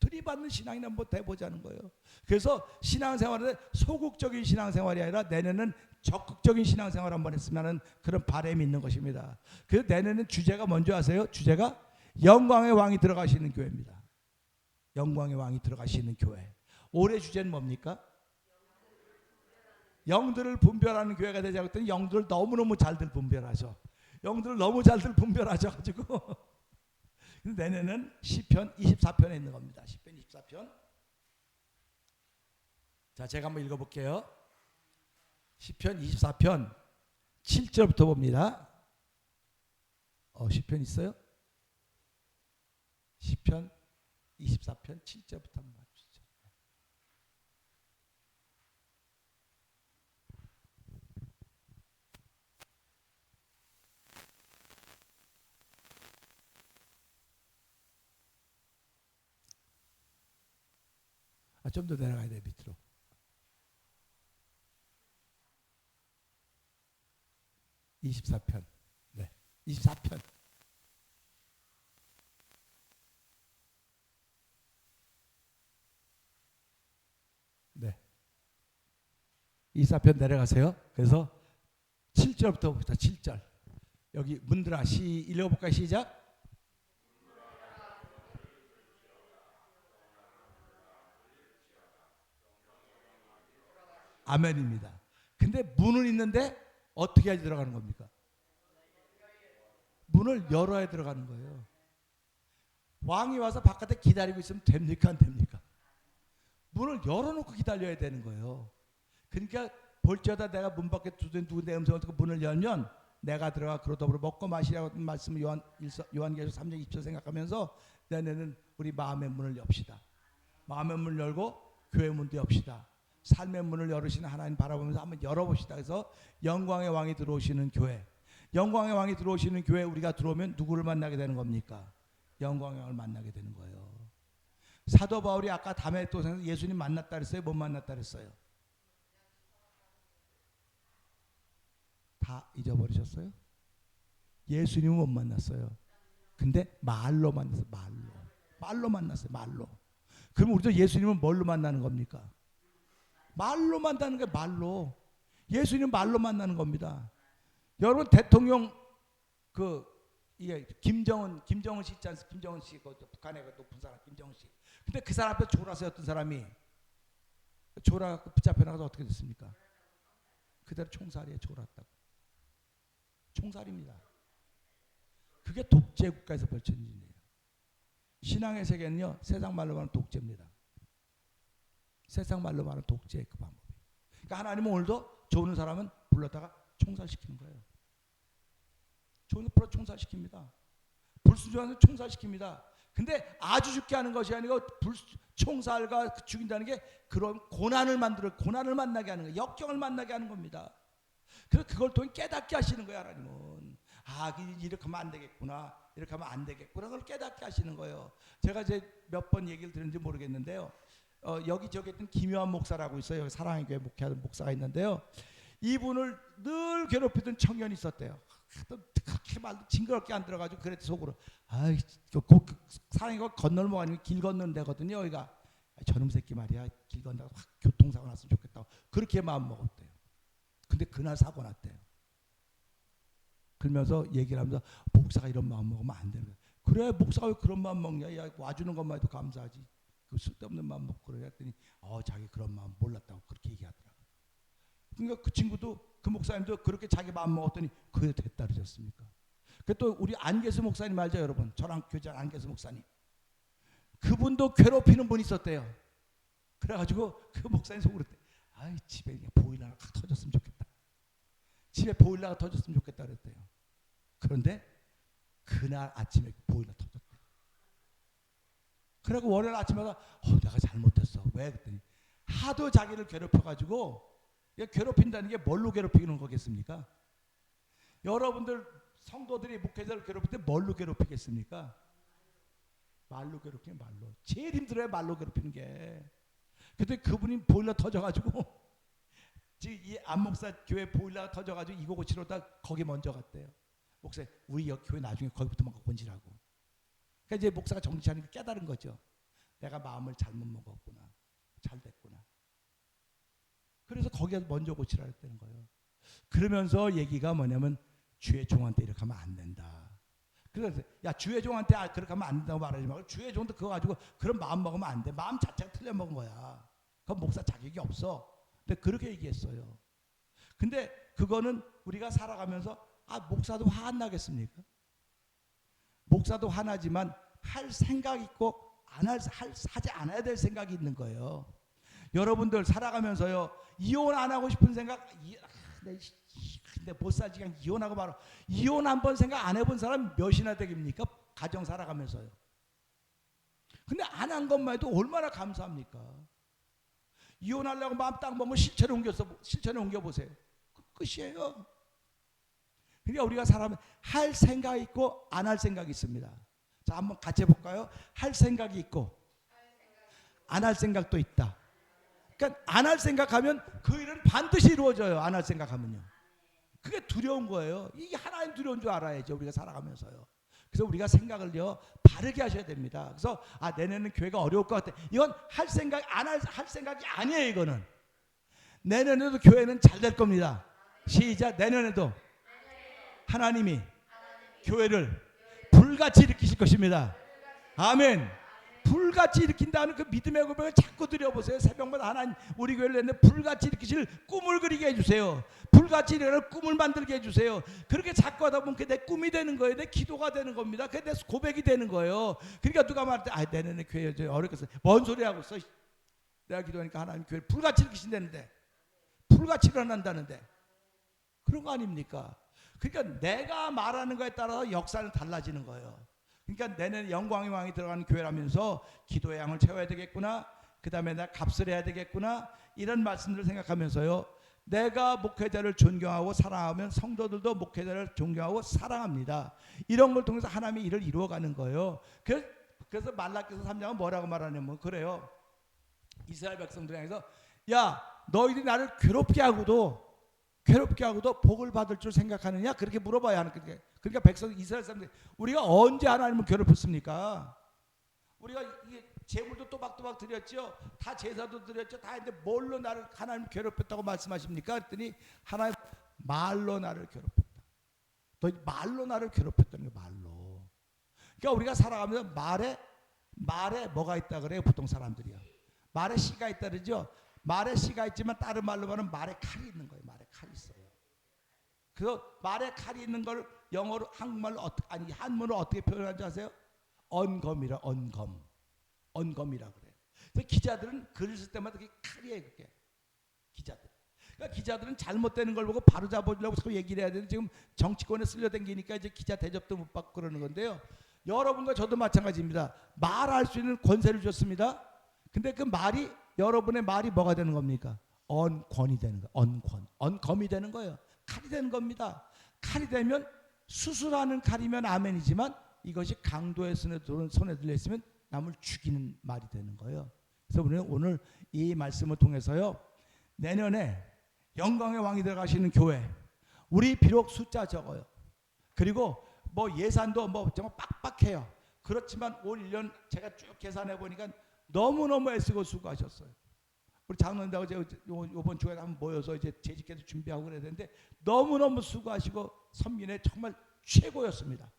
들이받는 신앙인 한번 돼보자는 거예요. 그래서 신앙생활은 소극적인 신앙생활이 아니라 내년은 적극적인 신앙생활 한번 했으면 하는 그런 바람이 있는 것입니다. 그래서 내년은 주제가 뭔지 아세요? 주제가 영광의 왕이 들어가시는 교회입니다. 영광의 왕이 들어가시는 교회. 올해 주제는 뭡니까? 영들을 분별하는 교회가 되자고 했더니 영들을 너무너무 잘들 분별하죠. 영들을 너무 잘들 분별하셔가지고 내년은 시편 24편에 있는 겁니다. 시편 24편. 자, 제가 한번 읽어볼게요. 시편 24편 7절부터 봅니다. 시편 있어요? 시편 24편 7절부터 한번 봐주시죠. 좀 더 내려가야 돼, 밑으로. (24편) 네, 24편. 네, 24편 내려가세요. 그래서 7절부터 봅시다. 7절. 여기 문들아, 읽어볼까요? 시작. 아멘입니다. 근데 문은 있는데 어떻게 해야 들어가는 겁니까? 문을 열어야 들어가는 거예요. 왕이 와서 바깥에 기다리고 있으면 됩니까? 안 됩니까? 문을 열어놓고 기다려야 되는 거예요. 그러니까 볼지어다 내가 문 밖에 두드린 누구의 음성을 듣고 문을 열면 내가 들어가 그로 더불어 먹고 마시라고 하는 말씀을 요한계시록 3장 20절 생각하면서 내년에는 우리 마음의 문을 엽시다. 마음의 문을 열고 교회 문도 엽시다. 삶의 문을 열으시는 하나님 바라보면서 한번 열어봅시다. 그래서 영광의 왕이 들어오시는 교회, 영광의 왕이 들어오시는 교회 우리가 들어오면 누구를 만나게 되는 겁니까? 영광의 왕을 만나게 되는 거예요. 사도 바울이 아까 다메섹도상에서 예수님 만났다 그랬어요? 못 만났다 그랬어요? 다 잊어버리셨어요? 예수님은 못 만났어요. 근데 말로 만났어요. 말로 만났어요. 말로. 그럼 우리도 예수님은 뭘로 만나는 겁니까? 말로 만나는 게 말로. 예수님 말로 만나는 겁니다. 여러분 대통령 이게 김정은 씨 있지 않습니까? 김정은 씨, 북한의 높은 사람 김정은 씨. 근데 그 사람 앞에 조라서였던 사람이 조라 붙잡혀 나가서 어떻게 됐습니까? 그대로 총살이에 졸았다고. 총살입니다. 그게 독재 국가에서 벌쳐진 일이에요. 신앙의 세계는요, 세상 말로 말하는 독재입니다. 세상 말로 말하는 독재의 그 방법이에요. 그러니까 하나님은 오늘도 좋은 사람은 불렀다가 총살시키는 거예요. 좋은 사람 불러 총살시킵니다. 불순종하는 총살시킵니다. 근데 아주 죽게 하는 것이 아니고 총살과 죽인다는 게 그런 고난을 만나게 하는 거예요. 역경을 만나게 하는 겁니다. 그래서 그걸 통해 깨닫게 하시는 거예요. 하나님은 이렇게 하면 안 되겠구나, 이렇게 하면 안 되겠구나, 그걸 깨닫게 하시는 거예요. 제가 이제 몇 번 얘기를 들었는지 모르겠는데요, 여기저기 있던 김요한 목사라고 있어요. 여기 사랑의 교회 목회하는 목사가 있는데요, 이분을 늘 괴롭히던 청년이 있었대요. 그렇게 말도 징그럽게 안 들어가지고 그랬더니 속으로 사랑의 교 건널목 아니면 길 건너는 데거든요. 여기가 저놈 새끼 말이야, 길 건너가 확 교통사고 났으면 좋겠다고 그렇게 마음 먹었대요. 근데 그날 사고 났대요. 그러면서 얘기를 하면서 목사가 이런 마음 먹으면 안 되는 거야. 그래, 목사가 왜 그런 마음 먹냐? 야, 와주는 것만 해도 감사하지. 그 쓸데없는 마음 먹고 그래 했더니 자기 그런 마음 몰랐다고 그렇게 얘기하더라고요. 그러니까 그 친구도, 그 목사님도 그렇게 자기 마음 먹었더니 그게 됐다 그러셨습니까? 또 우리 안계수 목사님 알죠, 여러분? 저랑 교제한 안계수 목사님. 그분도 괴롭히는 분이 있었대요. 그래가지고 그 목사님 속으로 집에 보일러가 확 터졌으면 좋겠다. 집에 보일러가 터졌으면 좋겠다 그랬대요. 그런데 그날 아침에 보일러 터졌대요. 그리고 월요일 아침마다 내가 잘못했어. 왜? 그랬더니 하도 자기를 괴롭혀가지고, 괴롭힌다는 게 뭘로 괴롭히는 거겠습니까? 여러분들 성도들이 목회자를 괴롭힐 때 뭘로 괴롭히겠습니까? 말로 괴롭히는 말로. 제일 힘들어요, 말로 괴롭히는 게. 그때 그분이 보일러 터져가지고 지금 이 안목사 교회 보일러가 터져가지고 이거 고치러 다 거기 먼저 갔대요. 목사님, 우리 교회 나중에 거기부터 막 건지라고. 그러니까 이제 목사가 정치하니까 깨달은 거죠. 내가 마음을 잘못 먹었구나. 잘 됐구나. 그래서 거기에 먼저 고치라 했다는 거예요. 그러면서 얘기가 뭐냐면 주의 종한테 이렇게 하면 안 된다. 그래서 주의 종한테 그렇게 하면 안 된다고 말하지 말고 주의 종한테 그거 가지고 그런 마음 먹으면 안 돼. 마음 자체가 틀려 먹은 거야. 그건 목사 자격이 없어. 근데 그렇게 얘기했어요. 근데 그거는 우리가 살아가면서 목사도 화 안 나겠습니까? 목사도 화나지만 할 생각 있고 하지 않아야 될 생각이 있는 거예요. 여러분들 살아가면서요, 이혼 안 하고 싶은 생각, 근데 못 살지 그냥 이혼하고 바로 이혼 한번 생각 안 해본 사람 몇이나 되겠습니까? 가정 살아가면서요. 근데 안 한 것만 해도 얼마나 감사합니까? 이혼하려고 마음 딱 먹으면 실천에 옮겨보세요. 끝이에요. 그러니까 우리가 살아가면 할 생각이 있고 안 할 생각이 있습니다. 자, 한번 같이 해볼까요? 할 생각이 있고 안 할 생각도 있다. 그러니까 안 할 생각하면 그 일은 반드시 이루어져요. 안 할 생각하면요. 그게 두려운 거예요. 이게 하나님 두려운 줄 알아야죠. 우리가 살아가면서요. 그래서 우리가 생각을요 바르게 하셔야 됩니다. 그래서 내년에는 교회가 어려울 것 같아. 이건 할 생각 안 할 생각이 아니에요. 이거는 내년에도 교회는 잘 될 겁니다. 시작. 내년에도 하나님이 교회를 불같이 일으키실 것입니다. 아멘. 불같이 일으킨다는 그 믿음의 고백을 자꾸 드려보세요. 새벽마다 하나님 우리 교회를 냈는데 불같이 일으키실 꿈을 그리게 해주세요. 불같이 일어날 꿈을 만들게 해주세요. 그렇게 자꾸 하다 보면 그게 내 꿈이 되는 거예요. 내 기도가 되는 겁니다. 그게 내 고백이 되는 거예요. 그러니까 누가 말할 때 내년에 교회 어렵겠어. 뭔 소리 하고 있어. 내가 기도하니까 하나님 교회를 불같이 일으키신다는데, 불같이 일어난다는데, 그런 거 아닙니까? 그러니까 내가 말하는 거에 따라서 역사는 달라지는 거예요. 그러니까 내년 영광의 왕이 들어가는 교회라면서 기도의 양을 채워야 되겠구나, 그 다음에 내가 값을 해야 되겠구나, 이런 말씀들을 생각하면서요, 내가 목회자를 존경하고 사랑하면 성도들도 목회자를 존경하고 사랑합니다. 이런 걸 통해서 하나님의 일을 이루어가는 거예요. 그래서 말라기서 3장은 뭐라고 말하냐면 그래요. 이스라엘 백성들 향해서 야 너희들이 나를 괴롭게 하고도 복을 받을 줄 생각하느냐, 그렇게 물어봐야 하는 거예요. 그러니까 백성 이스라엘 사람들이 우리가 언제 하나님을 괴롭혔습니까? 우리가 이게 제물도 또박또박 드렸죠. 다 제사도 드렸죠. 다 했는데 뭘로 나를 하나님 괴롭혔다고 말씀하십니까? 그랬더니 하나님 말로 나를 괴롭혔다. 너 말로 나를 괴롭혔다는 게 말로. 그러니까 우리가 살아가면서 말에 뭐가 있다 그래요? 보통 사람들이요. 말에 씨가 있다 그러죠. 말에 씨가 있지만 다른 말로 말하면 말에 칼이 있는 거예요. 말에 칼이 있어요. 그래서 말에 칼이 있는 걸 영어로 한국말로 한문으로 어떻게 표현하는지 아세요? 언검이라 언검이라 그래요. 그래서 기자들은 글을 쓸 때마다 그게 칼이에요. 그게 기자들. 그러니까 기자들은 잘못되는 걸 보고 바로 잡아주려고 자꾸 얘기를 해야 되는데 지금 정치권에 쓸려댕기니까 이제 기자 대접도 못 받고 그러는 건데요. 여러분과 저도 마찬가지입니다. 말할 수 있는 권세를 줬습니다. 근데 그 말이 여러분의 말이 뭐가 되는 겁니까? 언권이 되는 거예요. 언검이 되는 거예요. 칼이 되는 겁니다. 칼이 되면 수술하는 칼이면 아멘이지만 이것이 강도의 손에 들려 있으면 남을 죽이는 말이 되는 거예요. 그래서 우리는 오늘 이 말씀을 통해서요, 내년에 영광의 왕이 들어가시는 교회, 우리 비록 숫자 적어요. 그리고 뭐 예산도 뭐 정말 빡빡해요. 그렇지만 올 1년 제가 쭉 계산해 보니까 너무너무 애쓰고 수고하셨어요. 우리 장로님하고 제가 이번 주에 한번 모여서 이제 재직회도 준비하고 그래야 되는데 너무너무 수고하시고 섬기네 정말 최고였습니다.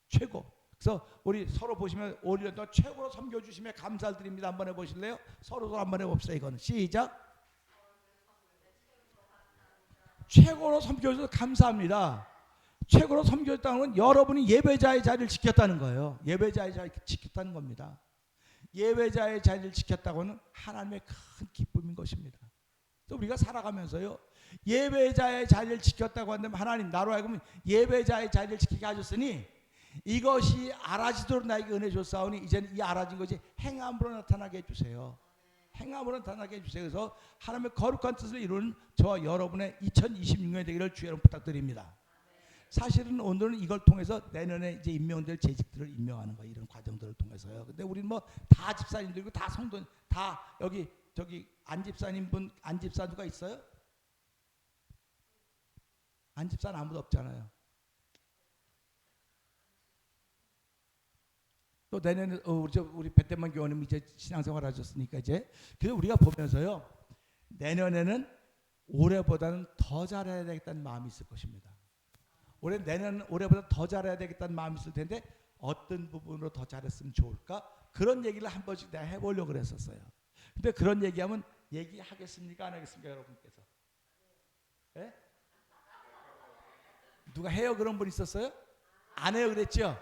최고. 그래서 우리 서로 보시면 올 1년 동안 최고로 섬겨주심에 감사를 드립니다. 한번 해보실래요? 서로 한번 해봅시다. 이거는 시작. 최고로 섬겨주셔서 감사합니다. 최고로 섬겨줬다는 건 여러분이 예배자의 자리를 지켰다는 거예요. 예배자의 자리를 지켰다는 겁니다. 예배자의 자리를 지켰다고는 하나님의 큰 기쁨인 것입니다. 또 우리가 살아가면서요, 예배자의 자리를 지켰다고 한다면 하나님 나로 하여금 예배자의 자리를 지키게 하셨으니 이것이 알아지도록 나에게 은혜 줬사오니 이제는 이 알아진 것이 행함으로 나타나게 해주세요. 행함으로 나타나게 해주세요. 그래서 하나님의 거룩한 뜻을 이루는 저와 여러분의 2026년이 되기를 주의 이름 부탁드립니다. 사실은 오늘은 이걸 통해서 내년에 이제 임명될 재직들을 임명하는 거예요. 이런 과정들을 통해서요. 근데 우리는 뭐 다 집사님들이고 다 성도, 다 여기 저기 안 집사님 안 집사 누가 있어요? 안 집사는 아무도 없잖아요. 또 내년에 우리 배때만 교원님 이제 신앙생활 하셨으니까 이제 그래서 우리가 보면서요, 내년에는 올해보다는 더 잘해야 되겠다는 마음이 있을 것입니다. 올해보다 더 잘해야 되겠다는 마음이 있을 텐데 어떤 부분으로 더 잘했으면 좋을까? 그런 얘기를 한 번씩 내가 해보려고 그랬었어요. 근데 그런 얘기하면 얘기하겠습니까? 안 하겠습니까? 여러분께서? 예? 누가 해요? 그런 분 있었어요? 안 해요 그랬죠?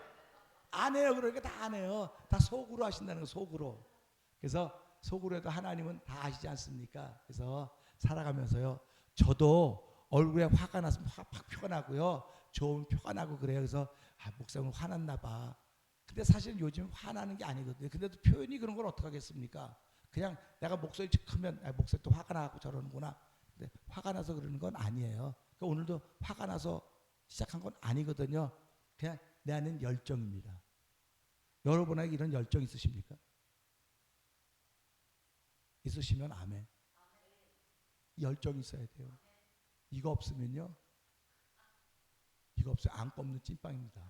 안 해요. 그러니까 다 안 해요. 다 속으로 하신다는 거, 속으로. 그래서 속으로 해도 하나님은 다 아시지 않습니까? 그래서 살아가면서요, 저도 얼굴에 화가 났으면 확 표가 나고요, 좋은 표가 나고 그래요. 그래서 목사님 화났나 봐. 근데 사실 요즘 화나는 게 아니거든요. 근데도 표현이 그런 걸 어떡하겠습니까? 그냥 내가 목소리 크면 목소리 또 화가 나고 저러는구나. 근데 화가 나서 그러는 건 아니에요. 그러니까 오늘도 화가 나서 시작한 건 아니거든요. 그냥 내 안엔 열정입니다. 여러분에게 이런 열정 있으십니까? 있으시면 아멘. 열정이 있어야 돼요. 이거 없으면요, 이거 없으면 안 꼽는 찐빵입니다.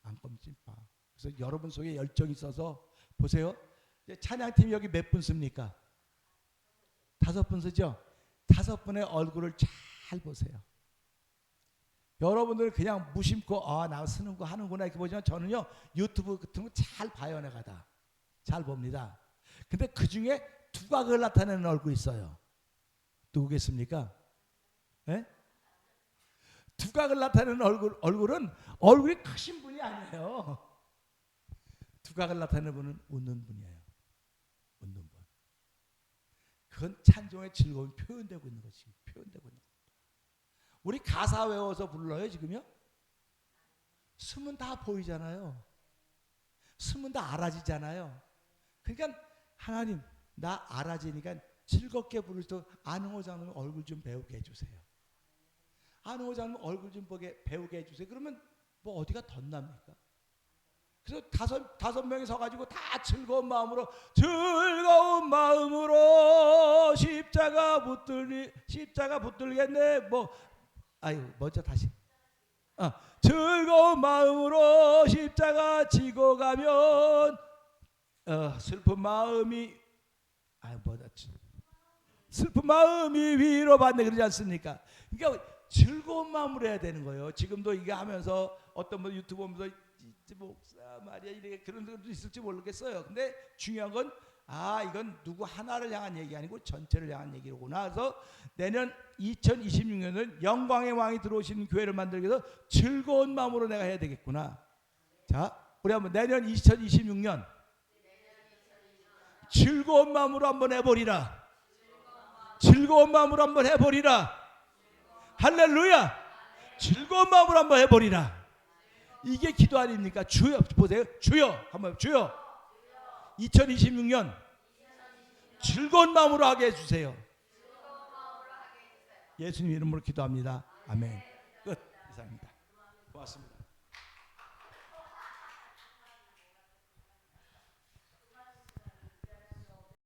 안 꼽는 찐빵. 그래서 여러분 속에 열정이 있어서 보세요. 찬양팀 여기 몇 분 씁니까? 5분 쓰죠? 5분의 얼굴을 잘 보세요. 여러분들 그냥 무심코 나 쓰는 거 하는구나 이렇게 보지만 저는요 유튜브 같은 거 잘 봐요. 내가 다 잘 봅니다. 근데 그 중에 두각을 나타내는 얼굴이 있어요. 누구겠습니까? 네? 두각을 나타내는 얼굴은 얼굴이 크신 분이 아니에요. 두각을 나타내는 분은 웃는 분이에요. 웃는 분. 그건 찬송의 즐거움이 표현되고 있는 것이 표현되고 있는 것. 우리 가사 외워서 불러요 지금요? 숨은 다 보이잖아요. 숨은 다 알아지잖아요. 그러니까 하나님 나 알아지니까 즐겁게 부를 때 안흥호 장로님 얼굴 좀 배우게 해주세요. 안흥호 장로님 얼굴 좀 배우게 해주세요. 그러면 뭐 어디가 덧납니까? 그래서 다섯 명이 서가지고 다 즐거운 마음으로 십자가 붙들겠네. 먼저 다시. 즐거운 마음으로 십자가 지고 가면 슬픈 마음이 위로받네 그러지 않습니까? 그러니까 즐거운 마음으로 해야 되는 거예요. 지금도 이게 하면서 어떤 분 유튜브 보면서 목사 말이야 이렇게 그런 것도 있을지 모르겠어요. 근데 중요한 건 이건 누구 하나를 향한 얘기 아니고 전체를 향한 얘기로구나. 그래서 내년 2026년은 영광의 왕이 들어오시는 교회를 만들기 위해서 즐거운 마음으로 내가 해야 되겠구나. 자, 우리 한번 내년 2026년 즐거운 마음으로 한번 해버리라. 즐거운 마음으로 한번 해버리라. 할렐루야. 즐거운 마음으로 한번 해버리라. 이게 기도 아닙니까? 주여 보세요. 주여 한번 주여 2026년 즐거운 마음으로 하게 해주세요. 예수님 이름으로 기도합니다. 아멘. 끝. 이상입니다. 고맙습니다.